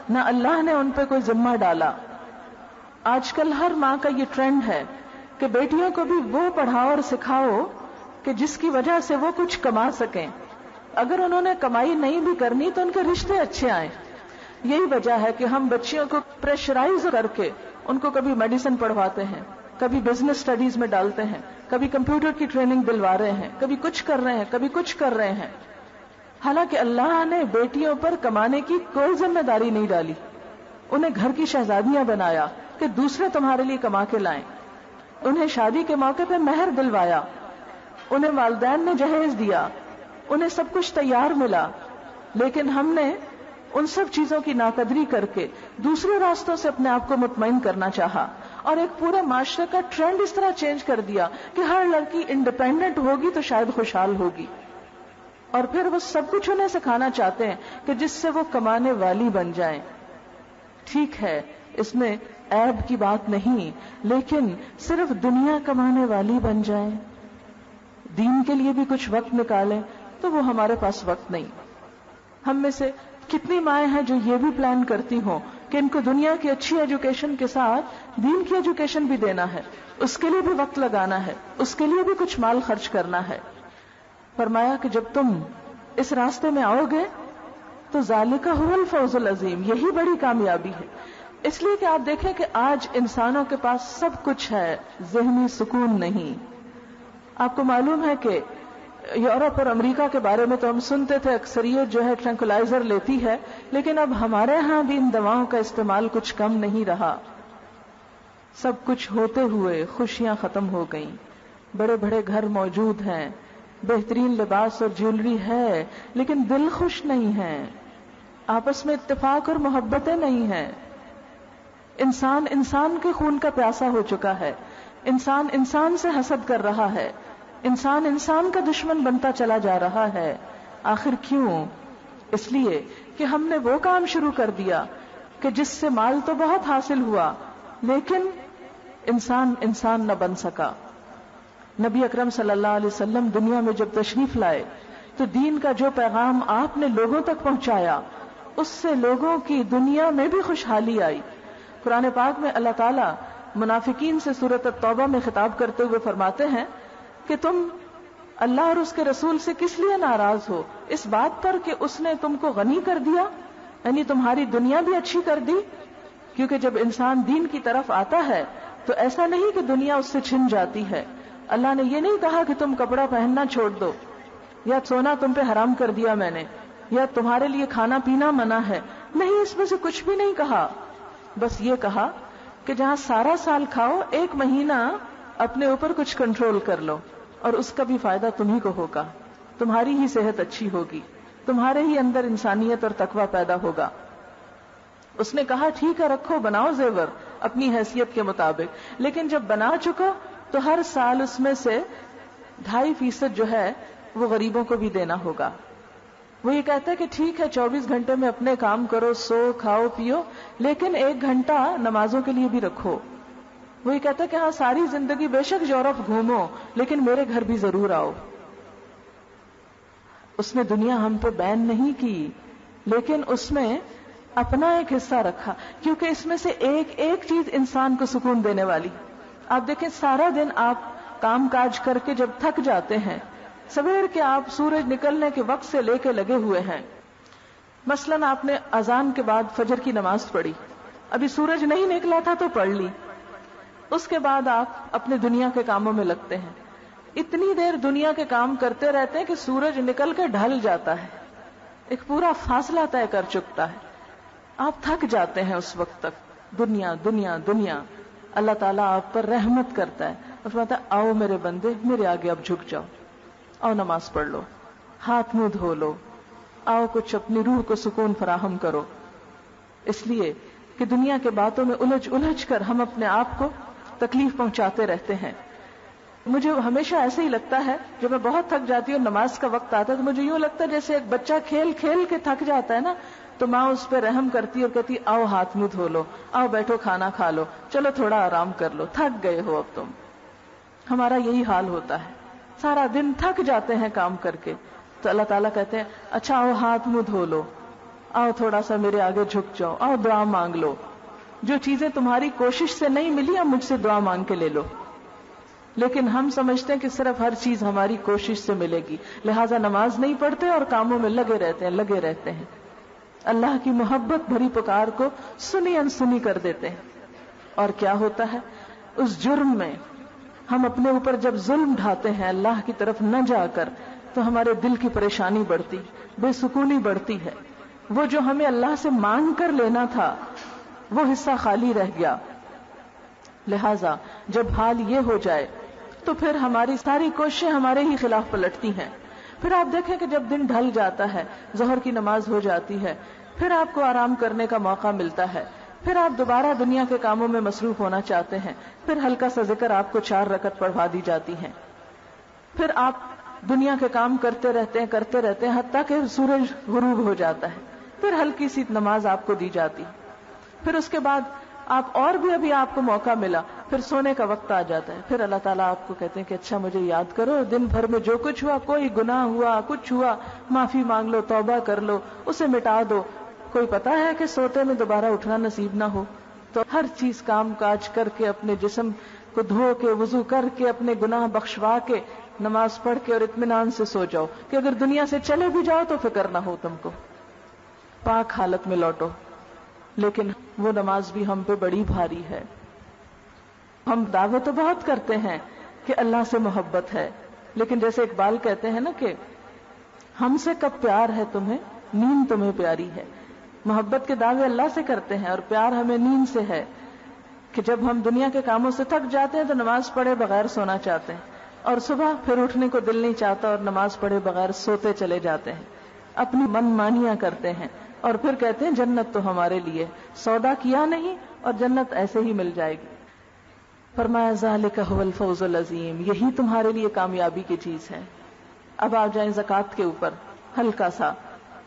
نہ اللہ نے ان پہ کوئی ذمہ ڈالا۔ آج کل ہر ماں کا یہ ٹرینڈ ہے کہ بیٹیوں کو بھی وہ پڑھاؤ اور سکھاؤ کہ جس کی وجہ سے وہ کچھ کما سکیں، اگر انہوں نے کمائی نہیں بھی کرنی تو ان کے رشتے اچھے آئیں۔ یہی وجہ ہے کہ ہم بچیوں کو پریشرائز کر کے ان کو کبھی میڈیسن پڑھواتے ہیں، کبھی بزنس سٹڈیز میں ڈالتے ہیں، کبھی کمپیوٹر کی ٹریننگ دلوا رہے ہیں، کبھی کچھ کر رہے ہیں، کبھی کچھ کر رہے ہیں، حالانکہ اللہ نے بیٹیوں پر کمانے کی کوئی ذمہ داری نہیں ڈالی، انہیں گھر کی شہزادیاں بنایا کہ دوسرے تمہارے لیے کما کے لائیں، انہیں شادی کے موقع پہ مہر دلوایا، انہیں والدین نے جہیز دیا، انہیں سب کچھ تیار ملا، لیکن ہم نے ان سب چیزوں کی ناقدری کر کے دوسرے راستوں سے اپنے آپ کو مطمئن کرنا چاہا، اور ایک پورے معاشرے کا ٹرینڈ اس طرح چینج کر دیا کہ ہر لڑکی انڈیپینڈنٹ ہوگی تو شاید خوشحال ہوگی، اور پھر وہ سب کچھ انہیں سکھانا چاہتے ہیں کہ جس سے وہ کمانے والی بن جائیں۔ ٹھیک ہے، اس میں عیب کی بات نہیں، لیکن صرف دنیا کمانے والی بن جائیں، دین کے لیے بھی کچھ وقت نکالیں، تو وہ ہمارے پاس وقت نہیں۔ ہم میں سے کتنی مائیں ہیں جو یہ بھی پلان کرتی ہوں کہ ان کو دنیا کی اچھی ایجوکیشن کے ساتھ دین کی ایجوکیشن بھی دینا ہے، اس کے لیے بھی وقت لگانا ہے، اس کے لیے بھی کچھ مال خرچ کرنا ہے۔ فرمایا کہ جب تم اس راستے میں آؤ گے تو ذالک ھو الفوز العظیم، یہی بڑی کامیابی ہے۔ اس لیے کہ آپ دیکھیں کہ آج انسانوں کے پاس سب کچھ ہے، ذہنی سکون نہیں۔ آپ کو معلوم ہے کہ یورپ اور امریکہ کے بارے میں تو ہم سنتے تھے اکثریت جو ہے ٹرینکولائزر لیتی ہے، لیکن اب ہمارے ہاں بھی ان دواؤں کا استعمال کچھ کم نہیں رہا۔ سب کچھ ہوتے ہوئے خوشیاں ختم ہو گئیں، بڑے بڑے گھر موجود ہیں، بہترین لباس اور جیولری ہے، لیکن دل خوش نہیں ہے، آپس میں اتفاق اور محبتیں نہیں ہیں۔ انسان انسان کے خون کا پیاسا ہو چکا ہے، انسان انسان سے حسد کر رہا ہے، انسان انسان کا دشمن بنتا چلا جا رہا ہے۔ آخر کیوں؟ اس لیے کہ ہم نے وہ کام شروع کر دیا کہ جس سے مال تو بہت حاصل ہوا، لیکن انسان انسان نہ بن سکا۔ نبی اکرم صلی اللہ علیہ وسلم دنیا میں جب تشریف لائے تو دین کا جو پیغام آپ نے لوگوں تک پہنچایا اس سے لوگوں کی دنیا میں بھی خوشحالی آئی. قرآن پاک میں اللہ تعالیٰ منافقین سے سورۃ التوبہ میں خطاب کرتے ہوئے فرماتے ہیں کہ تم اللہ اور اس کے رسول سے کس لیے ناراض ہو؟ اس بات پر کہ اس نے تم کو غنی کر دیا، یعنی تمہاری دنیا بھی اچھی کر دی. کیونکہ جب انسان دین کی طرف آتا ہے تو ایسا نہیں کہ دنیا اس سے چھن جاتی ہے. اللہ نے یہ نہیں کہا کہ تم کپڑا پہننا چھوڑ دو، یا سونا تم پہ حرام کر دیا میں نے، یا تمہارے لیے کھانا پینا منع ہے. نہیں، اس میں سے کچھ بھی نہیں کہا. بس یہ کہا کہ جہاں سارا سال کھاؤ، ایک مہینہ اپنے اوپر کچھ کنٹرول کر لو، اور اس کا بھی فائدہ تمہیں کو ہوگا. تمہاری ہی صحت اچھی ہوگی، تمہارے ہی اندر انسانیت اور تقوی پیدا ہوگا. اس نے کہا ٹھیک ہے رکھو، بناؤ زیور اپنی حیثیت کے مطابق، لیکن جب بنا چکو تو ہر سال اس میں سے 2.5% جو ہے وہ غریبوں کو بھی دینا ہوگا. وہ یہ کہتا ہے کہ ٹھیک ہے 24 گھنٹے میں اپنے کام کرو، سو کھاؤ پیو، لیکن 1 گھنٹہ نمازوں کے لیے بھی رکھو. وہ یہ کہتا ہے کہ ہاں ساری زندگی بے شک یورپ گھومو لیکن میرے گھر بھی ضرور آؤ. اس نے دنیا ہم پہ بین نہیں کی، لیکن اس میں اپنا ایک حصہ رکھا، کیونکہ اس میں سے ایک ایک چیز انسان کو سکون دینے والی. آپ دیکھیں سارا دن آپ کام کاج کر کے جب تھک جاتے ہیں، سویر کے آپ سورج نکلنے کے وقت سے لے کے لگے ہوئے ہیں. مثلاً آپ نے اذان کے بعد فجر کی نماز پڑھی، ابھی سورج نہیں نکلا تھا تو پڑھ لی، اس کے بعد آپ اپنے دنیا کے کاموں میں لگتے ہیں. اتنی دیر دنیا کے کام کرتے رہتے ہیں کہ سورج نکل کے ڈھل جاتا ہے، ایک پورا فاصلہ طے کر چکتا ہے. آپ تھک جاتے ہیں اس وقت تک، دنیا دنیا دنیا. اللہ تعالیٰ آپ پر رحمت کرتا ہے اور فرماتا ہے آؤ میرے بندے، میرے آگے اب جھک جاؤ، آؤ نماز پڑھ لو، ہاتھ منہ دھو لو، آؤ کچھ اپنی روح کو سکون فراہم کرو. اس لیے کہ دنیا کے باتوں میں الجھ کر ہم اپنے آپ کو تکلیف پہنچاتے رہتے ہیں. مجھے ہمیشہ ایسے ہی لگتا ہے جب میں بہت تھک جاتی ہوں، نماز کا وقت آتا ہے تو مجھے یوں لگتا ہے جیسے ایک بچہ کھیل کھیل کے تھک جاتا ہے نا، تو ماں اس پہ رحم کرتی اور کہتی آؤ ہاتھ منہ دھو لو، آؤ بیٹھو کھانا کھا لو، چلو تھوڑا آرام کر لو، تھک گئے ہو اب تم. ہمارا یہی حال ہوتا ہے، سارا دن تھک جاتے ہیں کام کر کے، تو اللہ تعالیٰ کہتے ہیں اچھا آؤ ہاتھ منہ دھو لو، آؤ تھوڑا سا میرے آگے جھک جاؤ، آؤ دعا مانگ لو، جو چیزیں تمہاری کوشش سے نہیں ملی اب مجھ سے دعا مانگ کے لے لو. لیکن ہم سمجھتے ہیں کہ صرف ہر چیز ہماری کوشش سے ملے گی، لہٰذا نماز نہیں پڑھتے اور کاموں میں لگے رہتے ہیں. اللہ کی محبت بھری پکار کو سنی انسنی کر دیتے ہیں. اور کیا ہوتا ہے اس جرم میں، ہم اپنے اوپر جب ظلم ڈھاتے ہیں اللہ کی طرف نہ جا کر، تو ہمارے دل کی پریشانی بڑھتی، بے سکونی بڑھتی ہے. وہ جو ہمیں اللہ سے مانگ کر لینا تھا وہ حصہ خالی رہ گیا. لہذا جب حال یہ ہو جائے تو پھر ہماری ساری کوششیں ہمارے ہی خلاف پلٹتی ہیں. پھر آپ دیکھیں کہ جب دن ڈھل جاتا ہے، ظہر کی نماز ہو جاتی ہے، پھر آپ کو آرام کرنے کا موقع ملتا ہے، پھر آپ دوبارہ دنیا کے کاموں میں مصروف ہونا چاہتے ہیں، پھر ہلکا سا ذکر آپ کو 4 رکعت پڑھوا دی جاتی ہیں، پھر آپ دنیا کے کام کرتے رہتے ہیں حتیٰ کہ سورج غروب ہو جاتا ہے، پھر ہلکی سی نماز آپ کو دی جاتی، پھر اس کے بعد آپ اور بھی ابھی آپ کو موقع ملا، پھر سونے کا وقت آ جاتا ہے. پھر اللہ تعالیٰ آپ کو کہتے ہیں کہ اچھا مجھے یاد کرو، دن بھر میں جو کچھ ہوا، کوئی گناہ ہوا، کچھ ہوا، معافی مانگ لو، توبہ کر لو، اسے مٹا دو. کوئی پتا ہے کہ سوتے میں دوبارہ اٹھنا نصیب نہ ہو، تو ہر چیز کام کاج کر کے اپنے جسم کو دھو کے وضو کر کے اپنے گناہ بخشوا کے نماز پڑھ کے اور اطمینان سے سو جاؤ کہ اگر دنیا سے چلے بھی جاؤ تو فکر نہ ہو تم کو، پاک حالت میں لوٹو. لیکن وہ نماز بھی ہم پہ بڑی بھاری ہے. ہم دعوے تو بہت کرتے ہیں کہ اللہ سے محبت ہے، لیکن جیسے اقبال کہتے ہیں نا کہ ہم سے کب پیار ہے تمہیں، نیند تمہیں پیاری ہے. محبت کے دعوے اللہ سے کرتے ہیں اور پیار ہمیں نیند سے ہے کہ جب ہم دنیا کے کاموں سے تھک جاتے ہیں تو نماز پڑھے بغیر سونا چاہتے ہیں، اور صبح پھر اٹھنے کو دل نہیں چاہتا اور نماز پڑھے بغیر سوتے چلے جاتے ہیں، اپنی من مانیاں کرتے ہیں، اور پھر کہتے ہیں جنت تو ہمارے لیے، سودا کیا نہیں اور جنت ایسے ہی مل جائے گی. فرمایا ذالک هو الفوز العظیم، یہی تمہارے لیے کامیابی کی چیز ہے. اب آ جائیں زکوٰۃ کے اوپر ہلکا سا،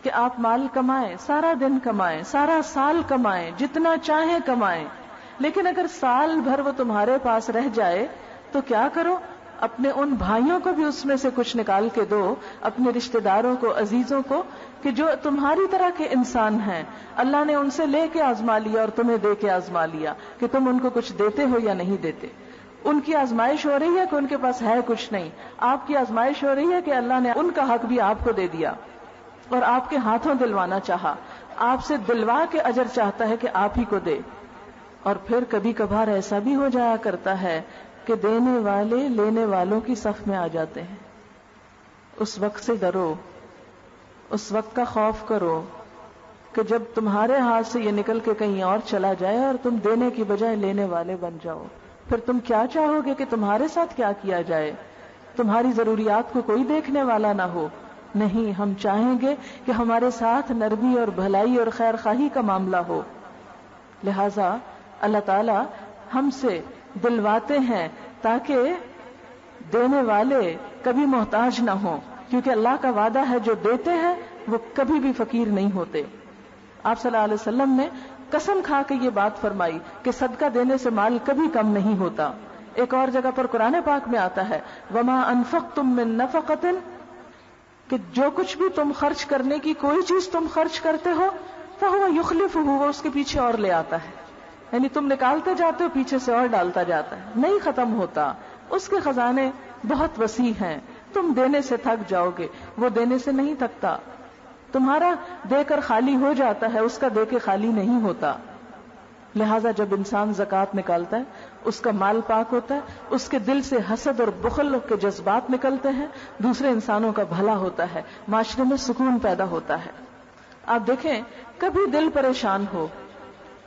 کہ آپ مال کمائیں، سارا دن کمائیں، سارا سال کمائیں، جتنا چاہیں کمائیں، لیکن اگر سال بھر وہ تمہارے پاس رہ جائے تو کیا کرو؟ اپنے ان بھائیوں کو بھی اس میں سے کچھ نکال کے دو، اپنے رشتہ داروں کو، عزیزوں کو، کہ جو تمہاری طرح کے انسان ہیں، اللہ نے ان سے لے کے آزما لیا اور تمہیں دے کے آزما لیا کہ تم ان کو کچھ دیتے ہو یا نہیں دیتے۔ ان کی آزمائش ہو رہی ہے کہ ان کے پاس ہے کچھ نہیں، آپ کی آزمائش ہو رہی ہے کہ اللہ نے ان کا حق بھی آپ کو دے دیا اور آپ کے ہاتھوں دلوانا چاہا، آپ سے دلوا کے اجر چاہتا ہے کہ آپ ہی کو دے۔ اور پھر کبھی کبھار ایسا بھی ہو جایا کرتا ہے کہ دینے والے لینے والوں کی صف میں آ جاتے ہیں۔ اس وقت سے ڈرو، اس وقت کا خوف کرو کہ جب تمہارے ہاتھ سے یہ نکل کے کہیں اور چلا جائے اور تم دینے کی بجائے لینے والے بن جاؤ، پھر تم کیا چاہو گے کہ تمہارے ساتھ کیا کیا جائے؟ تمہاری ضروریات کو کوئی دیکھنے والا نہ ہو؟ نہیں، ہم چاہیں گے کہ ہمارے ساتھ نرمی اور بھلائی اور خیر خواہی کا معاملہ ہو۔ لہذا اللہ تعالی ہم سے دلواتے ہیں تاکہ دینے والے کبھی محتاج نہ ہوں، کیونکہ اللہ کا وعدہ ہے جو دیتے ہیں وہ کبھی بھی فقیر نہیں ہوتے۔ آپ صلی اللہ علیہ وسلم نے قسم کھا کے یہ بات فرمائی کہ صدقہ دینے سے مال کبھی کم نہیں ہوتا۔ ایک اور جگہ پر قرآن پاک میں آتا ہے وَمَا أَنفَقْتُم مِّن نَفَقَةٍ، کہ جو کچھ بھی تم خرچ کرنے کی کوئی چیز تم خرچ کرتے ہو فَهُوَ يُخْلِفُهُ، وہ اس کے پیچھے اور لے آتا ہے، یعنی تم نکالتے جاتے ہو پیچھے سے اور ڈالتا جاتا ہے، نہیں ختم ہوتا، اس کے خزانے بہت وسیع ہیں، تم دینے سے تھک جاؤ گے، وہ دینے سے نہیں تھکتا، تمہارا دے کر خالی ہو جاتا ہے، اس کا دے کے خالی نہیں ہوتا۔ لہٰذا جب انسان زکوٰۃ نکالتا ہے اس کا مال پاک ہوتا ہے، اس کے دل سے حسد اور بخل کے جذبات نکلتے ہیں، دوسرے انسانوں کا بھلا ہوتا ہے، معاشرے میں سکون پیدا ہوتا ہے۔ آپ دیکھیں کبھی دل پریشان ہو،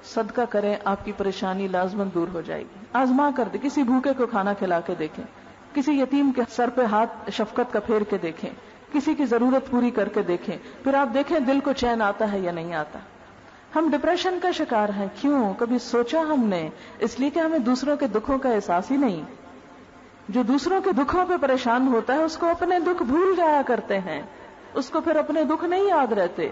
صدقہ کریں، آپ کی پریشانی لازماً دور ہو جائے گی۔ آزما کر دیں، کسی بھوکے کو کھانا کھلا کے دیکھیں، کسی یتیم کے سر پہ ہاتھ شفقت کا پھیر کے دیکھیں، کسی کی ضرورت پوری کر کے دیکھیں، پھر آپ دیکھیں دل کو چین آتا ہے یا نہیں آتا۔ ہم ڈپریشن کا شکار ہیں، کیوں؟ کبھی سوچا ہم نے؟ اس لیے کہ ہمیں دوسروں کے دکھوں کا احساس ہی نہیں۔ جو دوسروں کے دکھوں پہ پریشان ہوتا ہے اس کو اپنے دکھ بھول جایا کرتے ہیں، اس کو پھر اپنے دکھ نہیں یاد رہتے،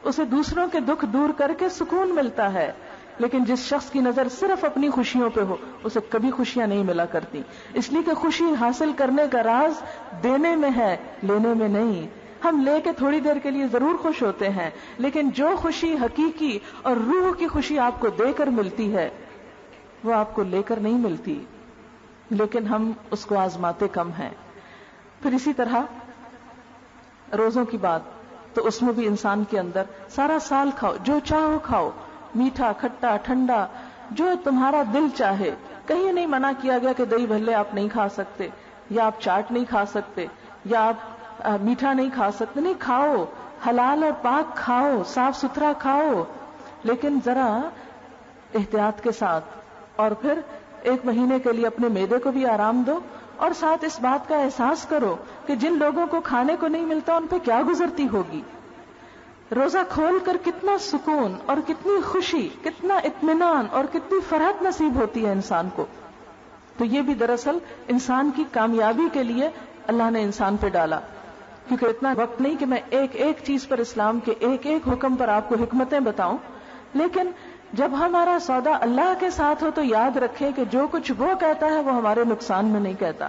اسے دوسروں کے دکھ دور کر کے سکون ملتا ہے۔ لیکن جس شخص کی نظر صرف اپنی خوشیوں پہ ہو اسے کبھی خوشیاں نہیں ملا کرتی، اس لیے کہ خوشی حاصل کرنے کا راز دینے میں ہے، لینے میں نہیں۔ ہم لے کے تھوڑی دیر کے لیے ضرور خوش ہوتے ہیں، لیکن جو خوشی حقیقی اور روح کی خوشی آپ کو دے کر ملتی ہے وہ آپ کو لے کر نہیں ملتی، لیکن ہم اس کو آزماتے کم ہیں۔ پھر اسی طرح روزوں کی بات، تو اس میں بھی انسان کے اندر سارا سال کھاؤ، جو چاہو کھاؤ، میٹھا، کھٹا، ٹھنڈا، جو تمہارا دل چاہے۔ کہیں نہیں منع کیا گیا کہ دہی بھلے آپ نہیں کھا سکتے، یا آپ چاٹ نہیں کھا سکتے، یا آپ میٹھا نہیں کھا سکتے، نہیں، کھاؤ، حلال اور پاک کھاؤ، صاف ستھرا کھاؤ، لیکن ذرا احتیاط کے ساتھ، اور پھر 1 مہینے کے لیے اپنے معدے کو بھی آرام دو، اور ساتھ اس بات کا احساس کرو کہ جن لوگوں کو کھانے کو نہیں ملتا ان پہ کیا گزرتی ہوگی۔ روزہ کھول کر کتنا سکون اور کتنی خوشی، کتنا اطمینان اور کتنی فرحت نصیب ہوتی ہے انسان کو۔ تو یہ بھی دراصل انسان کی کامیابی کے لیے اللہ نے انسان پہ ڈالا، کیونکہ اتنا وقت نہیں کہ میں ایک ایک چیز پر، اسلام کے ایک ایک حکم پر آپ کو حکمتیں بتاؤں، لیکن جب ہمارا سودا اللہ کے ساتھ ہو تو یاد رکھیں کہ جو کچھ وہ کہتا ہے وہ ہمارے نقصان میں نہیں کہتا۔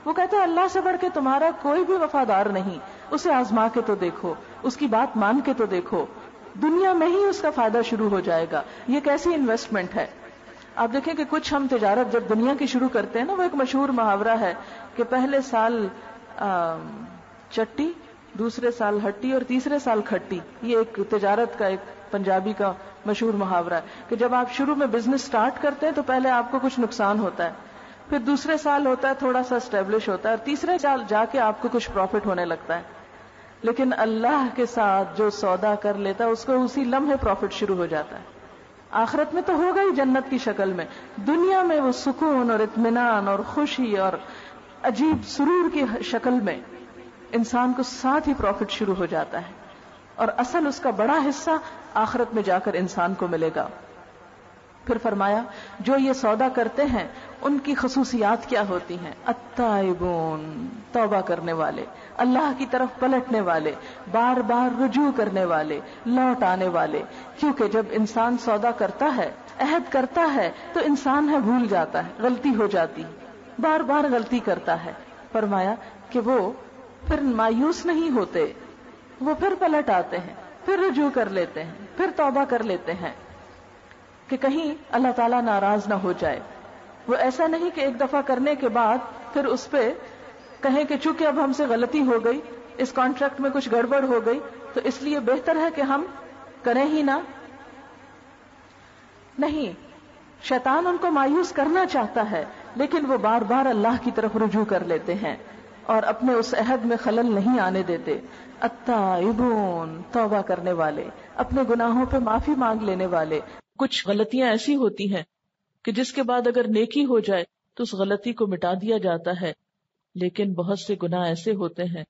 وہ کہتا ہے اللہ سے بڑھ کے تمہارا کوئی بھی وفادار نہیں، اسے آزما کے تو دیکھو، اس کی بات مان کے تو دیکھو، دنیا میں ہی اس کا فائدہ شروع ہو جائے گا۔ یہ کیسی انویسٹمنٹ ہے؟ آپ دیکھیں کہ کچھ ہم تجارت جب دنیا کی شروع کرتے ہیں نا، وہ ایک مشہور محاورہ ہے کہ پہلے سال چٹی، دوسرے سال ہٹی اور تیسرے سال کھٹی۔ یہ ایک تجارت کا، ایک پنجابی کا مشہور محاورہ ہے کہ جب آپ شروع میں بزنس سٹارٹ کرتے ہیں تو پہلے آپ کو کچھ نقصان ہوتا ہے، پھر دوسرے سال ہوتا ہے تھوڑا سا اسٹیبلش ہوتا ہے، اور تیسرے سال جا کے آپ کو کچھ پروفٹ ہونے لگتا ہے۔ لیکن اللہ کے ساتھ جو سودا کر لیتا ہے اس کو اسی لمحے پروفٹ شروع ہو جاتا ہے۔ آخرت میں تو ہوگا ہی جنت کی شکل میں، دنیا میں وہ سکون اور اطمینان اور خوشی اور عجیب سرور کی شکل میں انسان کو ساتھ ہی پروفٹ شروع ہو جاتا ہے، اور اصل اس کا بڑا حصہ آخرت میں جا کر انسان کو ملے گا۔ پھر فرمایا جو یہ سودا کرتے ہیں ان کی خصوصیات کیا ہوتی ہیں؟ التائبون، توبہ کرنے والے، اللہ کی طرف پلٹنے والے، بار بار رجوع کرنے والے، لوٹ آنے والے۔ کیونکہ جب انسان سودا کرتا ہے، عہد کرتا ہے، تو انسان ہے بھول جاتا ہے، غلطی ہو جاتی، بار بار غلطی کرتا ہے. فرمایا کہ وہ پھر مایوس نہیں ہوتے، وہ پھر پلٹ آتے ہیں، پھر رجوع کر لیتے ہیں، پھر توبہ کر لیتے ہیں کہ کہیں اللہ تعالیٰ ناراض نہ ہو جائے. وہ ایسا نہیں کہ ایک دفعہ کرنے کے بعد پھر اس پہ کہیں کہ چونکہ اب ہم سے غلطی ہو گئی، اس کانٹریکٹ میں کچھ گڑبڑ ہو گئی تو اس لیے بہتر ہے کہ ہم کریں ہی نہ. نہیں، شیطان ان کو مایوس کرنا چاہتا ہے، لیکن وہ بار بار اللہ کی طرف رجوع کر لیتے ہیں اور اپنے اس عہد میں خلل نہیں آنے دیتے. التائبون، توبہ کرنے والے، اپنے گناہوں پہ معافی مانگ لینے والے. کچھ غلطیاں ایسی ہوتی ہیں کہ جس کے بعد اگر نیکی ہو جائے تو اس غلطی کو مٹا دیا جاتا ہے، لیکن بہت سے گناہ ایسے ہوتے ہیں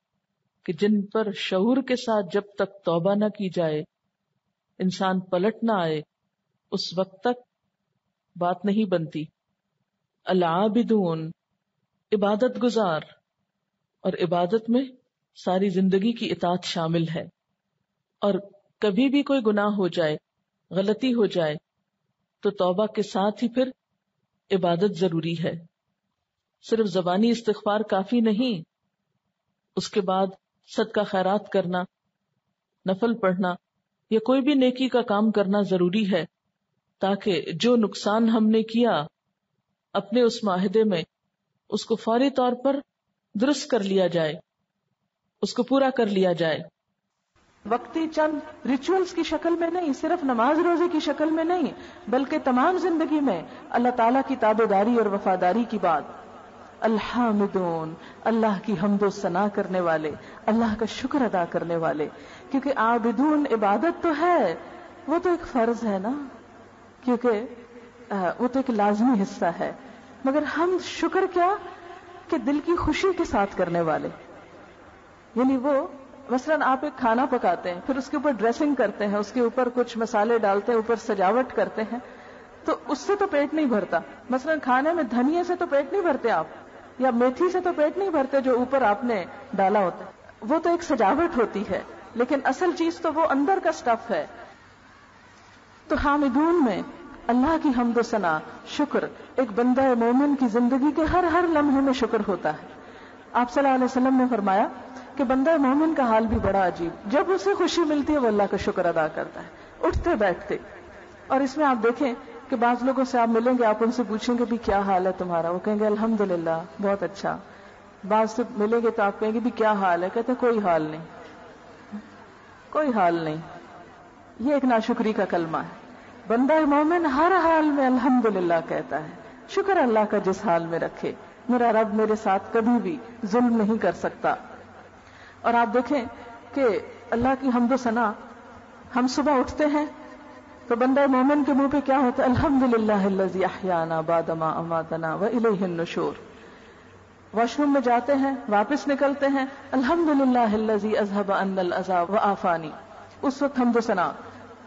کہ جن پر شعور کے ساتھ جب تک توبہ نہ کی جائے، انسان پلٹ نہ آئے، اس وقت تک بات نہیں بنتی. العابدون، عبادت گزار، اور عبادت میں ساری زندگی کی اطاعت شامل ہے. اور کبھی بھی کوئی گناہ ہو جائے، غلطی ہو جائے تو توبہ کے ساتھ ہی پھر عبادت ضروری ہے. صرف زبانی استغفار کافی نہیں، اس کے بعد صدقہ خیرات کرنا، نفل پڑھنا یا کوئی بھی نیکی کا کام کرنا ضروری ہے، تاکہ جو نقصان ہم نے کیا اپنے اس معاہدے میں اس کو فوری طور پر درست کر لیا جائے، اس کو پورا کر لیا جائے. وقتی چند ریچولز کی شکل میں نہیں، صرف نماز روزے کی شکل میں نہیں، بلکہ تمام زندگی میں اللہ تعالیٰ کی تابعداری اور وفاداری کی بات. الحامدون، اللہ کی حمد و ثنا کرنے والے، اللہ کا شکر ادا کرنے والے. کیونکہ عابدون عبادت تو ہے، وہ تو ایک فرض ہے نا، کیونکہ وہ تو ایک لازمی حصہ ہے، مگر ہم شکر کیا کہ دل کی خوشی کے ساتھ کرنے والے. یعنی وہ مثلاً آپ ایک کھانا پکاتے ہیں، پھر اس کے اوپر ڈریسنگ کرتے ہیں، اس کے اوپر کچھ مسالے ڈالتے ہیں، اوپر سجاوٹ کرتے ہیں، تو اس سے تو پیٹ نہیں بھرتا. مثلاً کھانے میں دھنیے سے تو پیٹ نہیں بھرتے آپ، یا میتھی سے تو پیٹ نہیں بھرتے جو اوپر آپ نے ڈالا ہوتا ہے. وہ تو ایک سجاوٹ ہوتی ہے، لیکن اصل چیز تو وہ اندر کا سٹف ہے. تو حامدون میں اللہ کی حمد و ثنا، شکر، ایک بندہ مومن کی زندگی کے ہر ہر لمحے میں شکر ہوتا ہے. آپ صلی اللہ علیہ وسلم نے فرمایا کہ بندہ مومن کا حال بھی بڑا عجیب، جب اسے خوشی ملتی ہے وہ اللہ کا شکر ادا کرتا ہے، اٹھتے بیٹھتے. اور اس میں آپ دیکھیں کہ بعض لوگوں سے آپ ملیں گے، آپ ان سے پوچھیں گے بھی کیا حال ہے تمہارا، وہ کہیں گے الحمدللہ بہت اچھا. بعض سے ملیں گے تو آپ کہیں گے بھی کیا حال ہے، کہتے ہیں کوئی حال نہیں، کوئی حال نہیں. یہ ایک ناشکری کا کلمہ ہے. بندہ مومن ہر حال میں الحمدللہ کہتا ہے، شکر اللہ کا جس حال میں رکھے، میرا رب میرے ساتھ کبھی بھی ظلم نہیں کر سکتا. اور آپ دیکھیں کہ اللہ کی حمد و ثنا، ہم صبح اٹھتے ہیں تو بندہ مومن کے منہ پہ کیا ہوتا ہے؟ الحمدللہ الذی احیانا بعد ما اماتنا والیہ النشور. واش روم میں جاتے ہیں، واپس نکلتے ہیں، الحمدللہ الذی اذھب عنا الاذی وعافانی. اس وقت حمد و ثنا،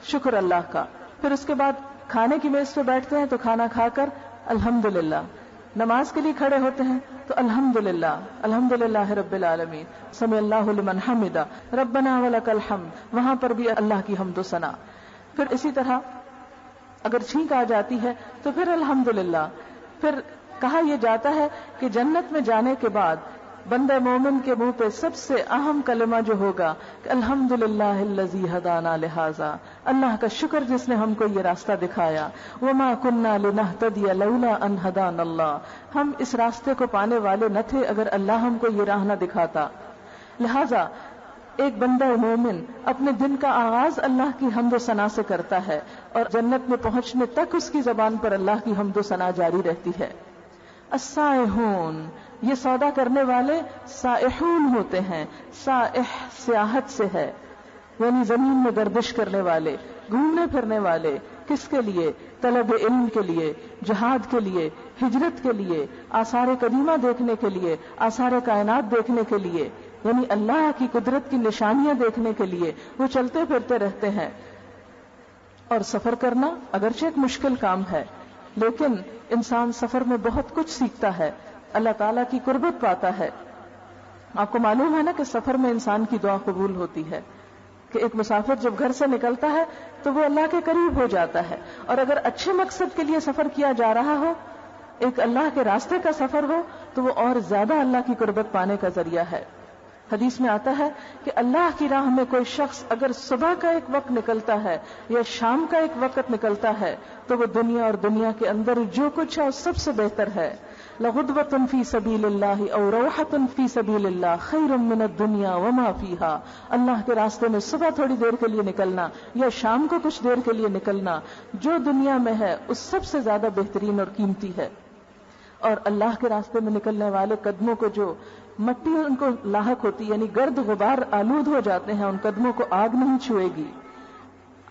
شکر اللہ کا. پھر اس کے بعد کھانے کی میز پہ بیٹھتے ہیں تو کھانا کھا کر الحمدللہ. نماز کے لیے کھڑے ہوتے ہیں تو الحمدللہ، الحمدللہ رب العالمین، سمع اللہ لمن حمدہ، ربنا ولک الحمد، وہاں پر بھی اللہ کی حمد و ثنا. پھر اسی طرح اگر چھینک آ جاتی ہے تو پھر الحمدللہ. پھر کہا یہ جاتا ہے کہ جنت میں جانے کے بعد بندہ مومن کے منہ پہ سب سے اہم کلمہ جو ہوگا کہ الحمدللہ الذی ہدانا لہذا، اللہ کا شکر جس نے ہم کو یہ راستہ دکھایا. وما کننا لنہتدی لولا ان ہدانا اللہ، ہم اس راستے کو پانے والے نہ تھے اگر اللہ ہم کو یہ راہ نہ دکھاتا. لہذا ایک بندہ مومن اپنے دن کا آغاز اللہ کی حمد و ثنا سے کرتا ہے اور جنت میں پہنچنے تک اس کی زبان پر اللہ کی حمد و ثنا جاری رہتی ہے. السائحون، یہ سودا کرنے والے سائحون ہوتے ہیں. سائح سیاحت سے ہے، یعنی زمین میں گردش کرنے والے، گھومنے پھرنے والے. کس کے لیے؟ طلب علم کے لیے، جہاد کے لیے، ہجرت کے لیے، آثار قدیمہ دیکھنے کے لیے، آثار کائنات دیکھنے کے لیے، یعنی اللہ کی قدرت کی نشانیاں دیکھنے کے لیے وہ چلتے پھرتے رہتے ہیں. اور سفر کرنا اگرچہ ایک مشکل کام ہے، لیکن انسان سفر میں بہت کچھ سیکھتا ہے، اللہ تعالیٰ کی قربت پاتا ہے. آپ کو معلوم ہے نا کہ سفر میں انسان کی دعا قبول ہوتی ہے، کہ ایک مسافر جب گھر سے نکلتا ہے تو وہ اللہ کے قریب ہو جاتا ہے. اور اگر اچھے مقصد کے لیے سفر کیا جا رہا ہو ایک اللہ کے راستے کا سفر ہو تو وہ اور زیادہ اللہ کی قربت پانے کا ذریعہ ہے۔ حدیث میں آتا ہے کہ اللہ کی راہ میں کوئی شخص اگر صبح کا ایک وقت نکلتا ہے یا شام کا ایک وقت نکلتا ہے تو وہ دنیا اور دنیا کے اندر جو کچھ ہے سب سے بہتر ہے۔ لغدوۃ فی سبیل اللہ او روحۃ فی سبیل اللہ خیر من الدنیا وما فیہا۔ اللہ کے راستے میں صبح تھوڑی دیر کے لیے نکلنا یا شام کو کچھ دیر کے لیے نکلنا جو دنیا میں ہے اس سب سے زیادہ بہترین اور قیمتی ہے۔ اور اللہ کے راستے میں نکلنے والے قدموں کو جو مٹی ان کو لاحق ہوتی یعنی گرد غبار آلود ہو جاتے ہیں ان قدموں کو آگ نہیں چھوئے گی۔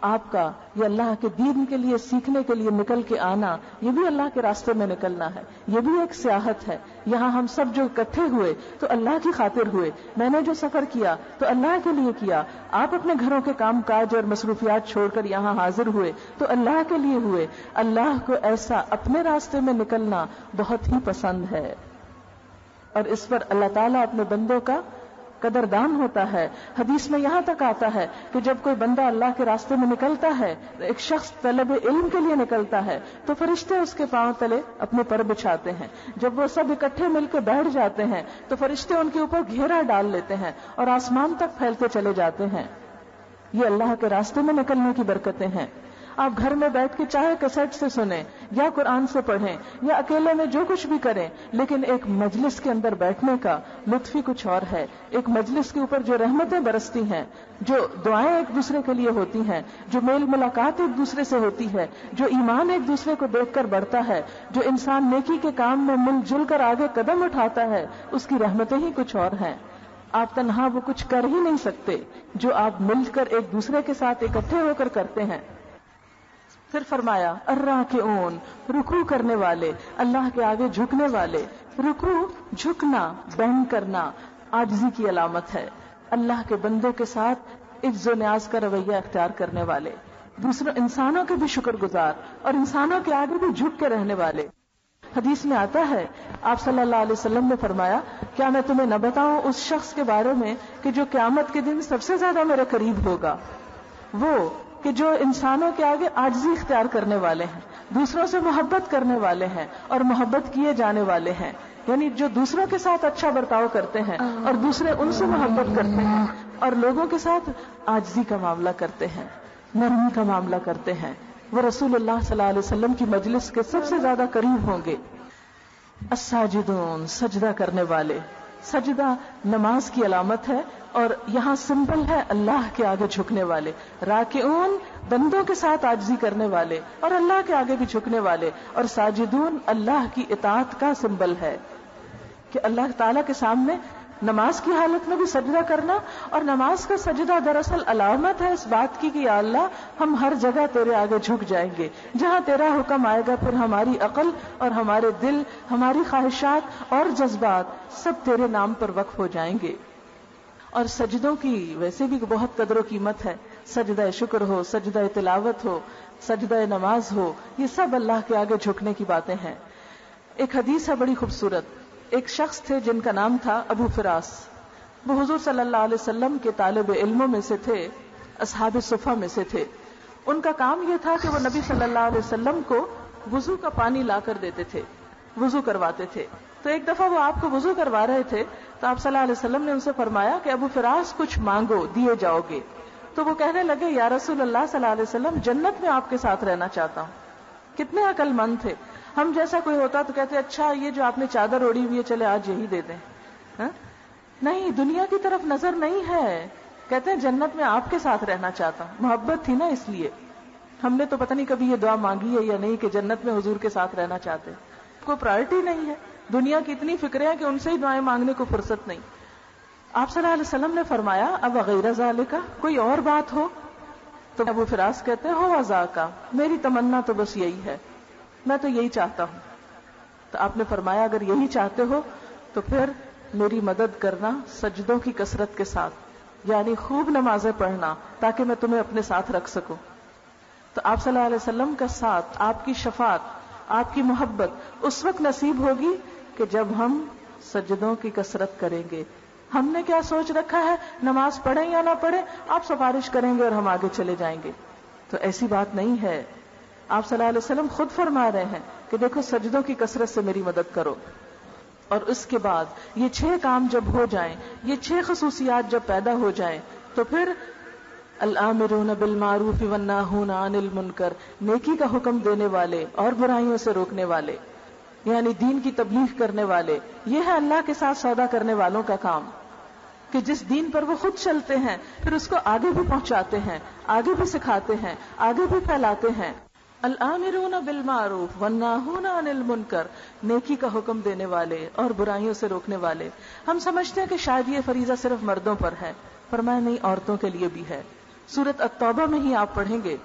آپ کا یہ اللہ کے دین کے لیے سیکھنے کے لیے نکل کے آنا یہ بھی اللہ کے راستے میں نکلنا ہے، یہ بھی ایک سیاحت ہے۔ یہاں ہم سب جو اکٹھے ہوئے تو اللہ کی خاطر ہوئے، میں نے جو سفر کیا تو اللہ کے لیے کیا، آپ اپنے گھروں کے کام کاج اور مصروفیات چھوڑ کر یہاں حاضر ہوئے تو اللہ کے لیے ہوئے۔ اللہ کو ایسا اپنے راستے میں نکلنا بہت ہی پسند ہے اور اس پر اللہ تعالیٰ اپنے بندوں کا قدردان ہوتا ہے۔ حدیث میں یہاں تک آتا ہے کہ جب کوئی بندہ اللہ کے راستے میں نکلتا ہے، ایک شخص طلب علم کے لیے نکلتا ہے تو فرشتے اس کے پاؤں تلے اپنے پر بچھاتے ہیں۔ جب وہ سب اکٹھے مل کے بیٹھ جاتے ہیں تو فرشتے ان کے اوپر گھیرا ڈال لیتے ہیں اور آسمان تک پھیلتے چلے جاتے ہیں۔ یہ اللہ کے راستے میں نکلنے کی برکتیں ہیں۔ آپ گھر میں بیٹھ کے چاہے کیسٹ سے سنیں یا قرآن سے پڑھیں یا اکیلے میں جو کچھ بھی کریں، لیکن ایک مجلس کے اندر بیٹھنے کا لطف ہی کچھ اور ہے۔ ایک مجلس کے اوپر جو رحمتیں برستی ہیں، جو دعائیں ایک دوسرے کے لیے ہوتی ہیں، جو میل ملاقات ایک دوسرے سے ہوتی ہے، جو ایمان ایک دوسرے کو دیکھ کر بڑھتا ہے، جو انسان نیکی کے کام میں مل جل کر آگے قدم اٹھاتا ہے، اس کی رحمتیں ہی کچھ اور ہیں۔ آپ تنہا وہ کچھ کر ہی نہیں سکتے جو آپ مل کر ایک دوسرے کے ساتھ اکٹھے ہو کر کرتے ہیں۔ پھر فرمایا الراکعون، رکوع کرنے والے، اللہ کے آگے جھکنے والے۔ رکوع جھکنا، بینڈ کرنا عاجزی کی علامت ہے۔ اللہ کے بندوں کے ساتھ عجز و نیاز کا رویہ اختیار کرنے والے، دوسروں انسانوں کے بھی شکر گزار اور انسانوں کے آگے بھی جھک کے رہنے والے۔ حدیث میں آتا ہے آپ صلی اللہ علیہ وسلم نے فرمایا کیا میں تمہیں نہ بتاؤں اس شخص کے بارے میں کہ جو قیامت کے دن سب سے زیادہ میرے قریب ہوگا؟ وہ کہ جو انسانوں کے آگے عاجزی اختیار کرنے والے ہیں، دوسروں سے محبت کرنے والے ہیں اور محبت کیے جانے والے ہیں، یعنی جو دوسروں کے ساتھ اچھا برتاؤ کرتے ہیں اور دوسرے ان سے محبت کرتے ہیں اور لوگوں کے ساتھ عاجزی کا معاملہ کرتے ہیں، نرمی کا معاملہ کرتے ہیں، وہ رسول اللہ صلی اللہ علیہ وسلم کی مجلس کے سب سے زیادہ قریب ہوں گے۔ الساجدون، سجدہ کرنے والے۔ سجدہ نماز کی علامت ہے اور یہاں سمبل ہے اللہ کے آگے جھکنے والے۔ راکعون، بندوں کے ساتھ عاجزی کرنے والے اور اللہ کے آگے بھی جھکنے والے، اور ساجدون اللہ کی اطاعت کا سمبل ہے کہ اللہ تعالیٰ کے سامنے نماز کی حالت میں بھی سجدہ کرنا، اور نماز کا سجدہ دراصل علامت ہے اس بات کی کہ یا اللہ ہم ہر جگہ تیرے آگے جھک جائیں گے، جہاں تیرا حکم آئے گا پھر ہماری عقل اور ہمارے دل، ہماری خواہشات اور جذبات سب تیرے نام پر وقف ہو جائیں گے۔ اور سجدوں کی ویسے بھی بہت قدر و قیمت ہے، سجدہ شکر ہو، سجدہ تلاوت ہو، سجدہ نماز ہو، یہ سب اللہ کے آگے جھکنے کی باتیں ہیں۔ ایک حدیث ہے بڑی خوبصورت، ایک شخص تھے جن کا نام تھا ابو فراس، وہ حضور صلی اللہ علیہ وسلم کے طالب علموں میں سے تھے، اصحاب صفہ میں سے تھے۔ ان کا کام یہ تھا کہ وہ نبی صلی اللہ علیہ وسلم کو وضو کا پانی لا کر دیتے تھے، وضو کرواتے تھے۔ تو ایک دفعہ وہ آپ کو وضو کروا رہے تھے تو آپ صلی اللہ علیہ وسلم نے ان سے فرمایا کہ ابو فراس کچھ مانگو، دیے جاؤ گے۔ تو وہ کہنے لگے یا رسول اللہ صلی اللہ علیہ وسلم جنت میں آپ کے ساتھ رہنا چاہتا ہوں۔ کتنے عقل مند تھے، ہم جیسا کوئی ہوتا تو کہتے اچھا یہ جو آپ نے چادر اوڑی ہوئی ہے چلے آج یہی دے دیں، نہیں، دنیا کی طرف نظر نہیں ہے، کہتے ہیں جنت میں آپ کے ساتھ رہنا چاہتا ہوں۔ محبت تھی نا اس لیے۔ ہم نے تو پتہ نہیں کبھی یہ دعا مانگی ہے یا نہیں کہ جنت میں حضور کے ساتھ رہنا چاہتے، کوئی پرائرٹی نہیں ہے، دنیا کی اتنی فکریں ہیں کہ ان سے ہی دعائیں مانگنے کو فرصت نہیں۔ آپ صلی اللہ علیہ وسلم نے فرمایا اب غیر ذالک، کوئی اور بات ہو؟ تو ابو فراس کہتے ہیں ہو ذاکا، میری تمنا تو بس یہی ہے، میں تو یہی چاہتا ہوں۔ تو آپ نے فرمایا اگر یہی چاہتے ہو تو پھر میری مدد کرنا سجدوں کی کثرت کے ساتھ، یعنی خوب نمازیں پڑھنا تاکہ میں تمہیں اپنے ساتھ رکھ سکوں۔ تو آپ صلی اللہ علیہ وسلم کا ساتھ، آپ کی شفاعت، آپ کی محبت اس وقت نصیب ہوگی کہ جب ہم سجدوں کی کثرت کریں گے۔ ہم نے کیا سوچ رکھا ہے نماز پڑھیں یا نہ پڑھیں، آپ سفارش کریں گے اور ہم آگے چلے جائیں گے، تو ایسی بات نہیں ہے۔ آپ صلی اللہ علیہ وسلم خود فرما رہے ہیں کہ دیکھو سجدوں کی کثرت سے میری مدد کرو، اور اس کے بعد یہ 6 کام جب ہو جائیں، یہ 6 خصوصیات جب پیدا ہو جائیں، تو پھر الآمرون بالمعروف والناہون عن المنکر، نیکی کا حکم دینے والے اور برائیوں سے روکنے والے، یعنی دین کی تبلیغ کرنے والے. یہ ہے اللہ کے ساتھ سودا کرنے والوں کا کام، کہ جس دین پر وہ خود چلتے ہیں پھر اس کو آگے بھی پہنچاتے ہیں، آگے بھی سکھاتے ہیں، آگے بھی پھیلاتے ہیں. الآمرون بالمعروف والناہون عن المنکر، نیکی کا حکم دینے والے اور برائیوں سے روکنے والے. ہم سمجھتے ہیں کہ شاید یہ فریضہ صرف مردوں پر ہے، فرمایا نہیں، عورتوں کے لیے بھی ہے. سورۃ التوبہ میں ہی آپ پڑھیں گے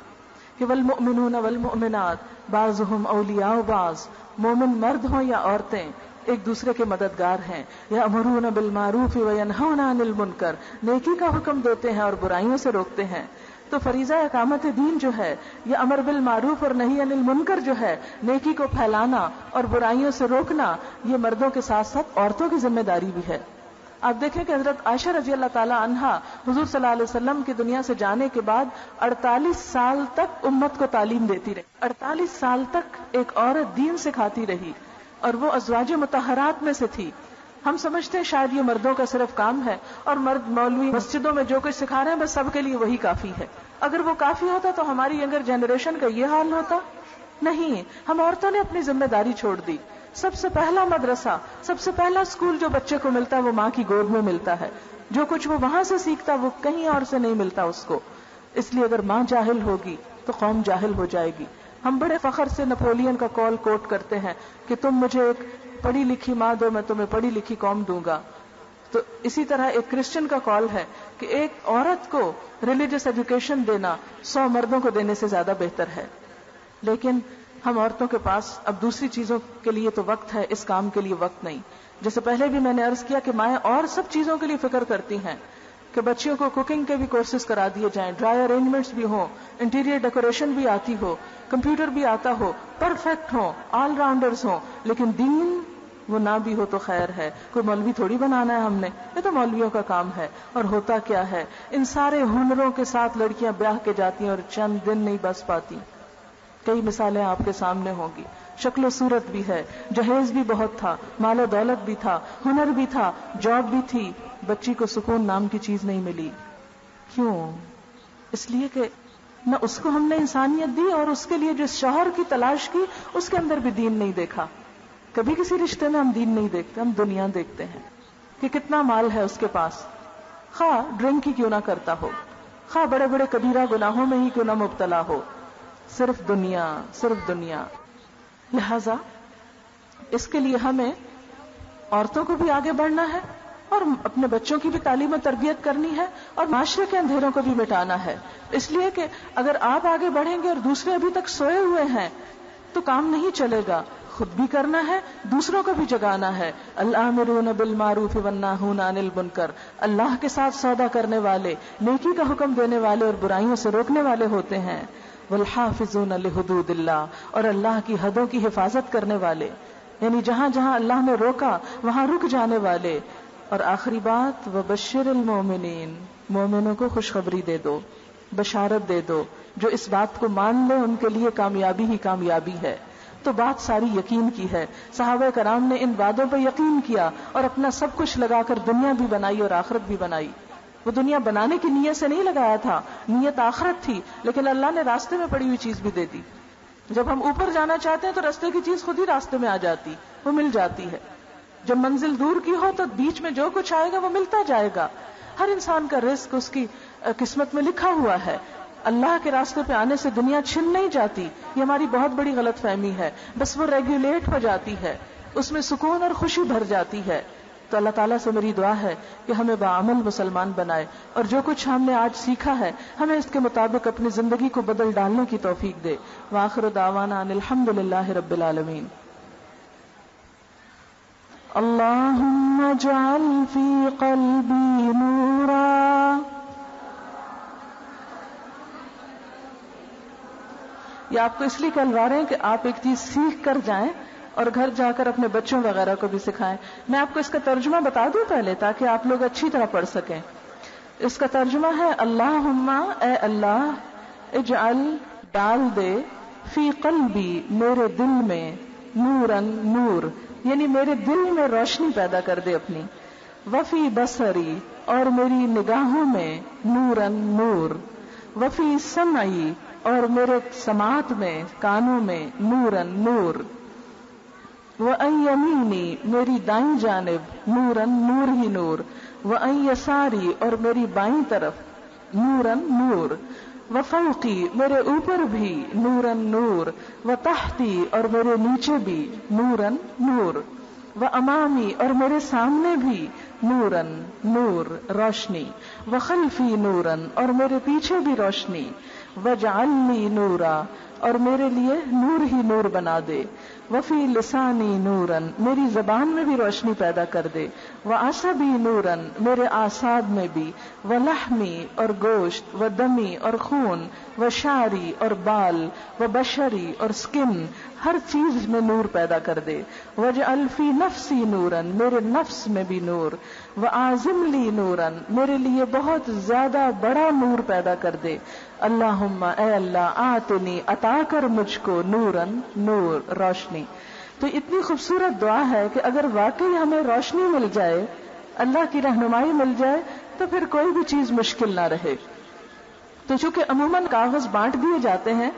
کہ والمؤمنون والمؤمنات بعضهم اولیاء بعض، مومن مرد ہوں یا عورتیں ایک دوسرے کے مددگار ہیں. یأمرون بالمعروف وینہون عن المنکر، نیکی کا حکم دیتے ہیں اور برائیوں سے روکتے ہیں. تو فریضہ اقامت دین جو ہے، یہ امر بالمعروف اور نہی عن المنکر جو ہے، نیکی کو پھیلانا اور برائیوں سے روکنا، یہ مردوں کے ساتھ ساتھ عورتوں کی ذمہ داری بھی ہے. آپ دیکھیں کہ حضرت عائشہ رضی اللہ تعالی عنہا حضور صلی اللہ علیہ وسلم کی دنیا سے جانے کے بعد 48 سال تک امت کو تعلیم دیتی رہی. 48 سال تک ایک عورت دین سکھاتی رہی، اور وہ ازواج مطہرات میں سے تھی. ہم سمجھتے ہیں شاید یہ مردوں کا صرف کام ہے، اور مرد مولوی مسجدوں میں جو کچھ سکھا رہے ہیں بس سب کے لیے وہی کافی ہے. اگر وہ کافی ہوتا تو ہماری ینگر جنریشن کا یہ حال ہوتا؟ نہیں. ہم عورتوں نے اپنی ذمہ داری چھوڑ دی. سب سے پہلا مدرسہ، سب سے پہلا اسکول جو بچے کو ملتا ہے وہ ماں کی گود میں ملتا ہے. جو کچھ وہ وہاں سے سیکھتا وہ کہیں اور سے نہیں ملتا اس کو. اس لیے اگر ماں جاہل ہوگی تو قوم جاہل ہو جائے گی. ہم بڑے فخر سے نپولین کا کال کوٹ کرتے ہیں کہ تم مجھے ایک پڑھی لکھی ماں دو، میں تمہیں پڑھی لکھی قوم دوں گا. تو اسی طرح ایک کرسچن کا کال ہے کہ ایک عورت کو ریلیجس ایجوکیشن دینا 100 مردوں کو دینے سے زیادہ بہتر ہے. لیکن ہم عورتوں کے پاس اب دوسری چیزوں کے لیے تو وقت ہے، اس کام کے لیے وقت نہیں. جیسے پہلے بھی میں نے عرض کیا کہ مائیں اور سب چیزوں کے لیے فکر کرتی ہیں کہ بچیوں کو کوکنگ کے بھی کورسز کرا دیے جائیں، ڈرائی ارینجمنٹس بھی ہوں، انٹیریئر ڈیکوریشن بھی آتی ہو، کمپیوٹر بھی آتا ہو، پرفیکٹ ہوں، آل راؤنڈرز ہوں. لیکن دین وہ نہ بھی ہو تو خیر ہے. کوئی مولوی تھوڑی بنانا ہے ہم نے، یہ تو مولویوں کا کام ہے. اور ہوتا کیا ہے، ان سارے ہنروں کے ساتھ لڑکیاں بیاہ کے جاتی ہیں اور چند دن نہیں بس پاتی. کئی مثالیں آپ کے سامنے ہوں گی. شکل و صورت بھی ہے، جہیز بھی بہت تھا، مال و دولت بھی تھا، ہنر بھی تھا، جاب بھی تھی، بچی کو سکون نام کی چیز نہیں ملی. کیوں؟ اس لیے کہ نہ اس کو ہم نے انسانیت دی، اور اس کے لیے جس شوہر کی تلاش کی اس کے اندر بھی دین نہیں دیکھا. کبھی کسی رشتے میں ہم دین نہیں دیکھتے، ہم دنیا دیکھتے ہیں کہ کتنا مال ہے اس کے پاس، خواہ ڈرنک ہی کیوں نہ کرتا ہو، خواہ بڑے بڑے کبیرہ گناہوں میں ہی کیوں نہ مبتلا ہو، صرف دنیا، صرف دنیا. لہذا اس کے لیے ہمیں عورتوں کو بھی آگے بڑھنا ہے، اور اپنے بچوں کی بھی تعلیم و تربیت کرنی ہے، اور معاشرے کے اندھیروں کو بھی مٹانا ہے. اس لیے کہ اگر آپ آگے بڑھیں گے اور دوسرے ابھی تک سوئے ہوئے ہیں تو کام نہیں چلے گا. خود بھی کرنا ہے، دوسروں کو بھی جگانا ہے. الآمرون بالمعروف والناہون عن المنکر، اللہ کے ساتھ سودا کرنے والے، نیکی کا حکم دینے والے اور برائیوں سے روکنے والے ہوتے ہیں. والحافظون لحدود اللہ، اور اللہ کی حدوں کی حفاظت کرنے والے، یعنی جہاں جہاں اللہ نے روکا وہاں رک جانے والے. اور آخری بات، وبشر المومنین، مومنوں کو خوشخبری دے دو، بشارت دے دو. جو اس بات کو مان لے ان کے لیے کامیابی ہی کامیابی ہے. تو بات ساری یقین کی ہے. صحابہ کرام نے ان باتوں پہ یقین کیا اور اپنا سب کچھ لگا کر دنیا بھی بنائی اور آخرت بھی بنائی. وہ دنیا بنانے کی نیت سے نہیں لگایا تھا، نیت آخرت تھی، لیکن اللہ نے راستے میں پڑی ہوئی چیز بھی دے دی. جب ہم اوپر جانا چاہتے ہیں تو راستے کی چیز خود ہی راستے میں آ جاتی، وہ مل جاتی ہے. جب منزل دور کی ہو تو بیچ میں جو کچھ آئے گا وہ ملتا جائے گا. ہر انسان کا رزق اس کی قسمت میں لکھا ہوا ہے. اللہ کے راستے پہ آنے سے دنیا چھن نہیں جاتی، یہ ہماری بہت بڑی غلط فہمی ہے. بس وہ ریگولیٹ ہو جاتی ہے، اس میں سکون اور خوشی بھر جاتی ہے. تو اللہ تعالیٰ سے میری دعا ہے کہ ہمیں باعمل مسلمان بنائے، اور جو کچھ ہم نے آج سیکھا ہے ہمیں اس کے مطابق اپنی زندگی کو بدل ڈالنے کی توفیق دے. وآخر دعوانا ان الحمد للہ رب العالمین. اللہم اجعل فی قلبی نورا. یہ آپ کو اس لیے کہلوا رہے ہیں کہ آپ ایک چیز سیکھ کر جائیں اور گھر جا کر اپنے بچوں وغیرہ کو بھی سکھائیں. میں آپ کو اس کا ترجمہ بتا دوں پہلے تاکہ آپ لوگ اچھی طرح پڑھ سکیں. اس کا ترجمہ ہے، اللہم اے اللہ، اجعل ڈال دے، فی قلبی میرے دل میں، نوراً نور، یعنی میرے دل میں روشنی پیدا کر دے اپنی. وفی بصری، اور میری نگاہوں میں نوراً نور. وفی سمعی، اور میرے سماعت میں کانوں میں نوراً نور. وعن یمینی، میری دائیں جانب نوراً نور ہی نور. وعن یساری، اور میری بائیں طرف نوراً نور. وفوقی، میرے اوپر بھی نوراً نور. وتحتی، اور میرے نیچے بھی نوراً نور. وامامی، اور میرے سامنے بھی نوراً نور روشنی. وخلفی نوراً، اور میرے پیچھے بھی روشنی. وجعل لی نورا، اور میرے لیے نور ہی نور بنا دے. وفی لسانی نوراً، میری زبان میں بھی روشنی پیدا کر دے. وعصبی نوراً، میرے اعصاب میں بھی. ولحمی، اور گوشت. ودمی، اور خون. وشعری، اور بال. وبشری، اور سکن، ہر چیز میں نور پیدا کر دے. وجعل فی نفسی نوراً، میرے نفس میں بھی نور. وعازم لی نوراً، میرے لیے بہت زیادہ بڑا نور پیدا کر دے. اللہم، اے اللہ، آتنی، عطا کر مجھ کو نوراً نور روشنی. تو اتنی خوبصورت دعا ہے کہ اگر واقعی ہمیں روشنی مل جائے، اللہ کی رہنمائی مل جائے، تو پھر کوئی بھی چیز مشکل نہ رہے. تو چونکہ عموماً کاغذ بانٹ دیے جاتے ہیں،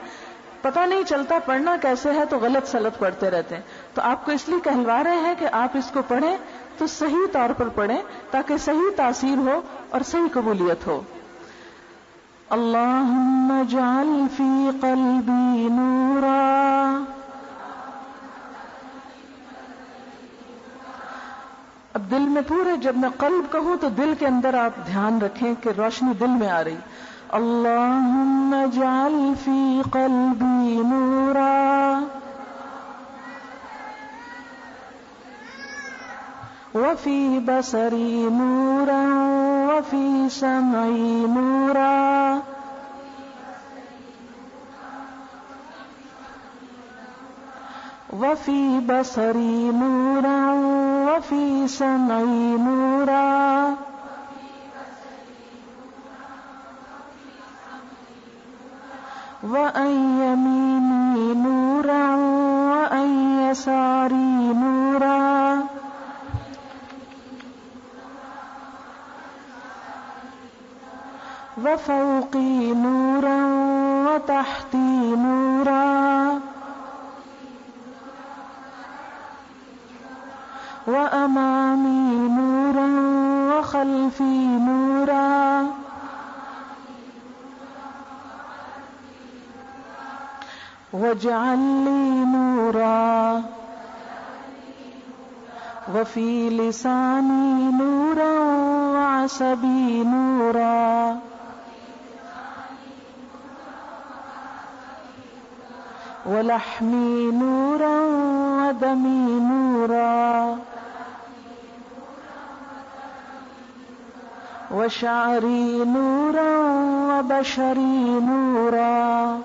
پتہ نہیں چلتا پڑھنا کیسے ہے، تو غلط سلط پڑھتے رہتے ہیں. تو آپ کو اس لیے کہلوا رہے ہیں کہ آپ اس کو پڑھیں تو صحیح طور پر پڑھیں، تاکہ صحیح تاثیر ہو اور صحیح قبولیت ہو. اللہم اجعل فی قلبی نورا. اب دل میں پورے، جب میں قلب کہوں تو دل کے اندر آپ دھیان رکھیں کہ روشنی دل میں آ رہی. اللہم اجعل فی قلبی نورا. وفی بصری نورا. وفی سمعی نورا. وفی بصری نورا. وفی سمعی نورا. وعن یمینی نورا. وعن یساری نورا. وفوقی نورا. وتحتی نورا. وامامی نورا. وخلفی نورا. وجعل لی نورا. وفی لسانی نورا. وعصبی نورا. ولحمی نورا. ودمی نورا. وشعری نورا. وبشری نورا.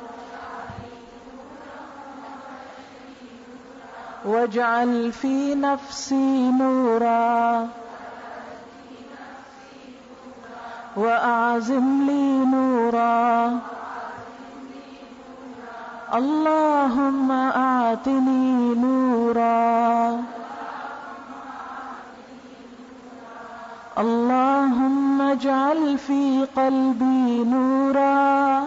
واجعل فی نفسی نورا. وأعزم لي نورا. اللهم آتني نورا. اللهم اجعل في قلبي نورا.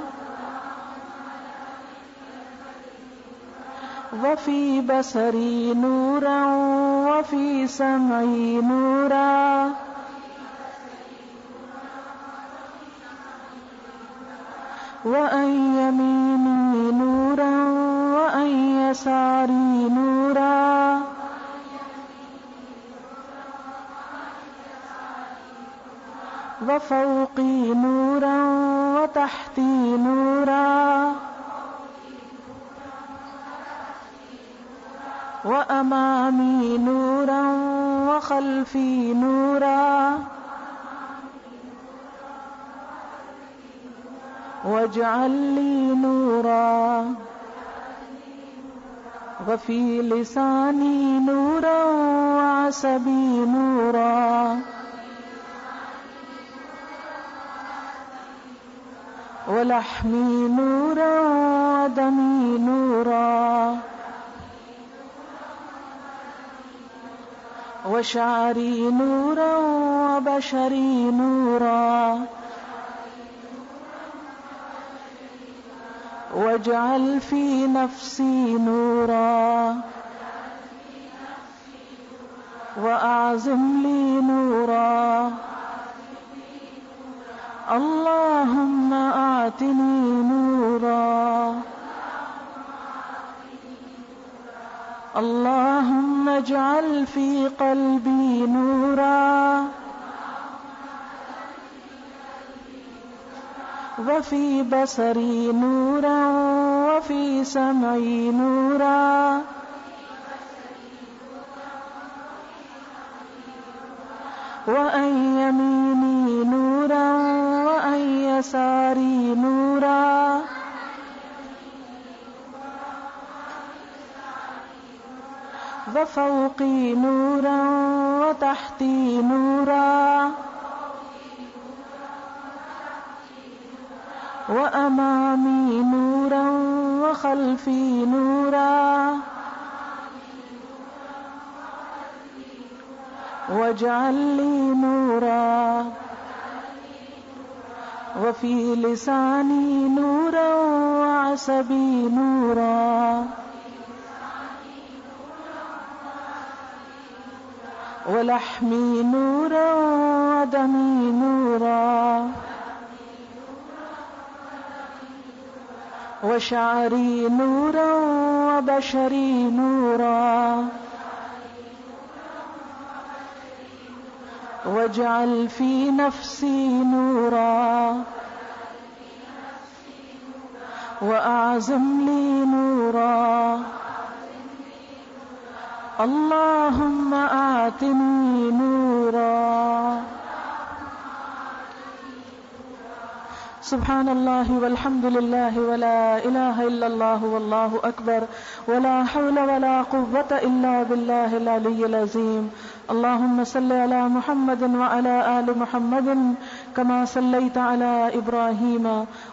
وفي بصري نورا. وفي سمعي نورا. وعن يميني نورا. وعن يساري نورا. وفوقي نورا. وتحتي نورا. وأمامي نورا. وخلفي نورا. واجعل لي نورا. وفي لساني نورا. وعصبي نورا. ولحمي نورا. ودمي نورا. وشعري نورا وبشري نورا واجعل في نفسي نورا وأعظم لي نورا اللهم آتني نورا اللهم اجعل في قلبي نورا وفي بصري نورا وفي سمعي نورا وعن يميني نورا وعن يساري نورا وفوقي نورا وتحتي نورا وأمامي نورا وخلفي نورا واجعل لي نورا وفي لساني نورا وعصبي نورا ولحمي نورا ودمي نورا وشعري نورا وبشري نورا واجعل في نفسي نورا وأعظم لي نورا اللهم آتني نورا. سبحان الله والحمد لله ولا إله إلا الله والله أكبر ولا حول ولا قوة إلا بالله العلي العظيم. اللهم صل على محمد وعلى آل محمد كما صليت على إبراهيم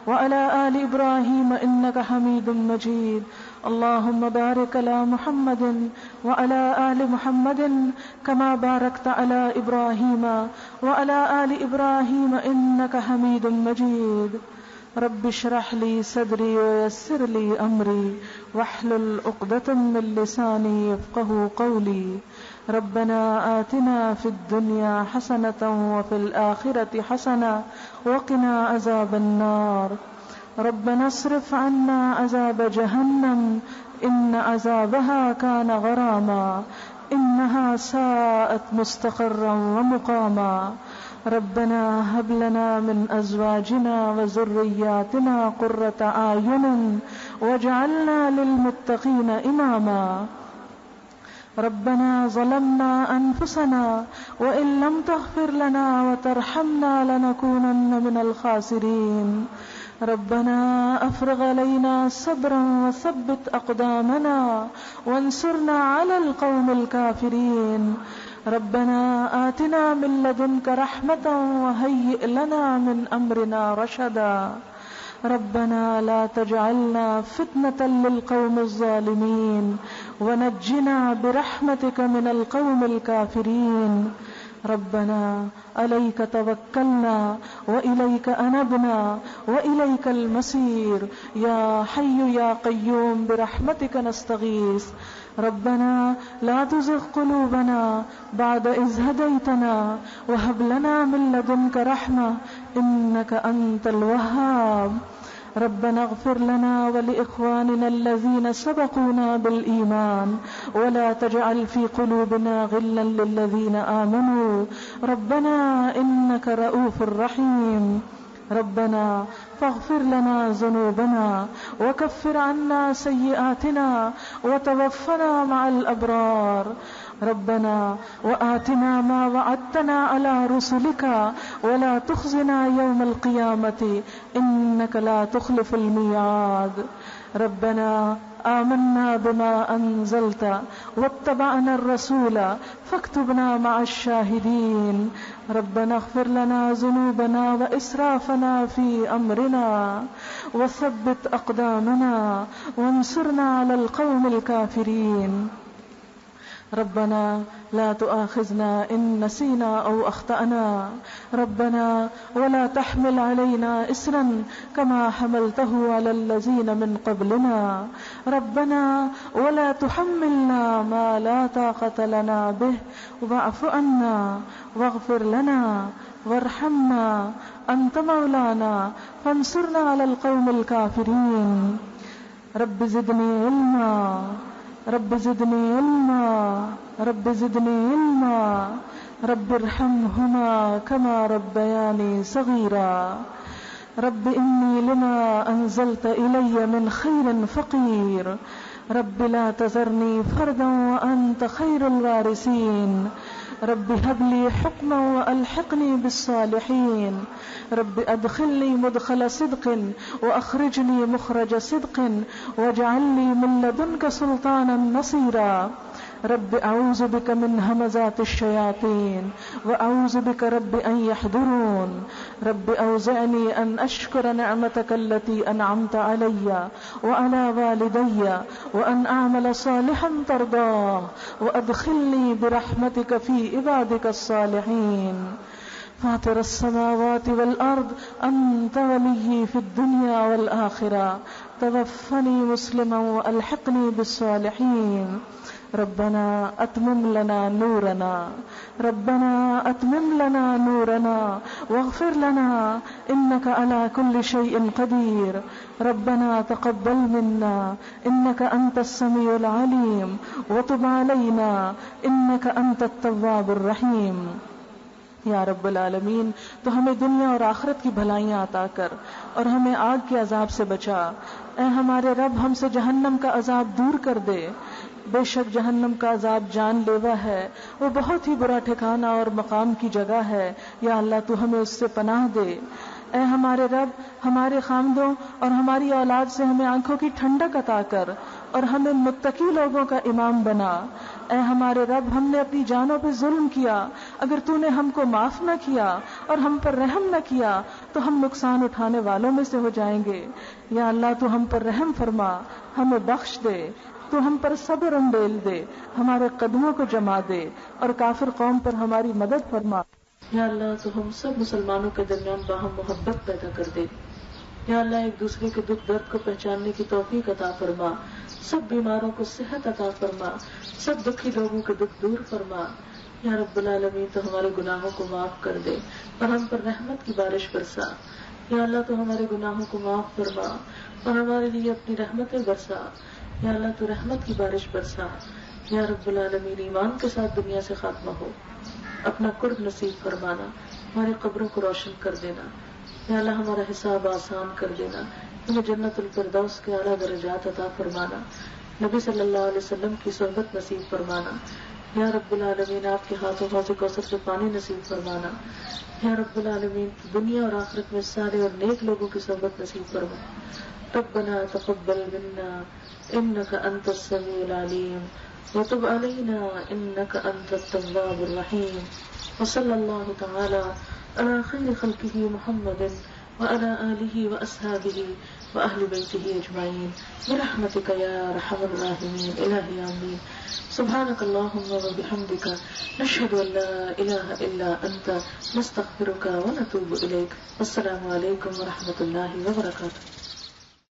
وعلى آل إبراهيم إنك حميد مجيد. اللهم بارك على محمد وعلى آل محمد كما باركت على إبراهيم وعلى آل إبراهيم إنك حميد مجيد. رب اشرح لي صدري ويسر لي أمري واحلل عقدة من لساني يفقهوا قولي. ربنا آتنا في الدنيا حسنة وفي الآخرة حسنة وقنا عذاب النار. ربنا اصرف عنا عذاب جهنم إن عذابها كان غراما إنها ساءت مستقرا ومقاما. ربنا هب لنا من أزواجنا وذرياتنا قرة أعين واجعلنا للمتقين إماما. ربنا ظلمنا أنفسنا وإن لم تغفر لنا وترحمنا لنكونن من الخاسرين. ربنا أفرغ علينا صبرا وثبت أقدامنا وانصرنا على القوم الكافرين. ربنا آتنا من لدنك رحمة وهيئ لنا من أمرنا رشدا. ربنا لا تجعلنا فتنة للقوم الظالمين ونجنا برحمتك من القوم الكافرين. ربنا عليك توكلنا وإليك أنبنا وإليك المصير. يا حي يا قيوم برحمتك نستغيث. ربنا لا تزغ قلوبنا بعد إذ هديتنا وهب لنا من لدنك رحمة إنك أنت الوهاب. ربنا اغفر لنا ولإخواننا الذين سبقونا بالإيمان ولا تجعل في قلوبنا غلا للذين آمنوا ربنا إنك رؤوف رحيم. ربنا فاغفر لنا ذنوبنا وكفر عنا سيئاتنا وتوفنا مع الأبرار. ربنا وآتنا ما وعدتنا على رسلك ولا تخزنا يوم القيامة إنك لا تخلف الميعاد. ربنا آمنا بما أنزلت واتبعنا الرسول فاكتبنا مع الشاهدين. ربنا اغفر لنا ذنوبنا وإسرافنا في أمرنا وثبت أقدامنا وانصرنا على القوم الكافرين. ربنا لا تؤاخذنا إن نسينا أو أخطأنا ربنا ولا تحمل علينا إصرا كما حملته على الذين من قبلنا ربنا ولا تحملنا ما لا طاقة لنا به واعف عنا واغفر لنا وارحمنا أنت مولانا فانصرنا على القوم الكافرين رب زدني علما رب زدني علما رب زدني علما رب ارحمهما كما ربياني صغيرا رب إني لما أنزلت إلي من خير فقير رب لا تذرني فردا وأنت خير الوارثين رب هب لي حكما وألحقني بالصالحين رب أدخلني مدخل صدق وأخرجني مخرج صدق واجعل لي من لدنك سلطانا نصيرا رب أعوذ بك من همزات الشياطين وأعوذ بك رب أن يحضرون رب أوزعني أن أشكر نعمتك التي أنعمت علي وعلى والدي وأن أعمل صالحا ترضاه وأدخلني برحمتك في عبادك الصالحين فاطر السماوات والأرض أنت ولي في الدنيا والآخرة توفني مسلما وألحقني بالصالحين ربنا أتمم لنا نورنا ربنا أتمم لنا نورنا واغفر لنا إنك على كل شيء قدير ربنا تقبل منا إنك أنت السميع العليم وتب علينا إنك أنت التواب الرحيم یا رب العالمین تو ہمیں دنیا اور آخرت کی بھلائیاں عطا کر اور ہمیں آگ کے عذاب سے بچا. اے ہمارے رب ہم سے جہنم کا عذاب دور کر دے. بے شک جہنم کا عذاب جان لیوا ہے، وہ بہت ہی برا ٹھکانہ اور مقام کی جگہ ہے. یا اللہ تو ہمیں اس سے پناہ دے. اے ہمارے رب ہمارے خامدوں اور ہماری اولاد سے ہمیں آنکھوں کی ٹھنڈک عطا کر اور ہمیں متقی لوگوں کا امام بنا. اے ہمارے رب ہم نے اپنی جانوں پہ ظلم کیا، اگر تو نے ہم کو معاف نہ کیا اور ہم پر رحم نہ کیا تو ہم نقصان اٹھانے والوں میں سے ہو جائیں گے. یا اللہ تو ہم پر رحم فرما، ہمیں بخش دے، تو ہم پر صبر انڈیل دے، ہمارے قدموں کو جما دے اور کافر قوم پر ہماری مدد فرما. یا اللہ تو ہم سب مسلمانوں کے درمیان باہم محبت پیدا کر دے. یا اللہ ایک دوسرے کے دکھ درد کو پہچاننے کی توفیق عطا فرما. سب بیماروں کو صحت عطا فرما، سب دکھی لوگوں کے دکھ دور فرما. یا رب العالمین تو ہمارے گناہوں کو معاف کر دے اور ہم پر رحمت کی بارش برسا. یا اللہ تو ہمارے گناہوں کو معاف فرما اور ہمارے لیے اپنی رحمتیں برسا. یا اللہ تو رحمت کی بارش برسا. یا رب العالمین ایمان کے ساتھ دنیا سے خاتمہ ہو، اپنا قرب نصیب فرمانا، ہمارے قبروں کو روشن کر دینا. یا اللہ ہمارا حساب آسان کر دینا، ہمیں جنت الفردوس کے اعلیٰ درجات عطا فرمانا، نبی صلی اللہ علیہ وسلم کی صحبت نصیب فرمانا. یا رب العالمین آپ کے ہاتھوں حوض کوثر سے پانی نصیب فرمانا. یا رب العالمین دنیا اور آخرت میں سارے اور نیک لوگوں کی صحبت نصیب فرما. ربنا تقبل منا انك انت السميع العليم وتب علينا انك انت التواب الرحيم. وصلى الله تعالى على خير خلقه محمد وعلى آله وأصحابه وأهل بيته أجمعين برحمتك يا أرحم الراحمين. إلهي آمين. سبحانك اللهم وبحمدك نشهد أن لا إله إلا أنت نستغفرك ونتوب إليك. والسلام عليكم ورحمة الله وبركاته.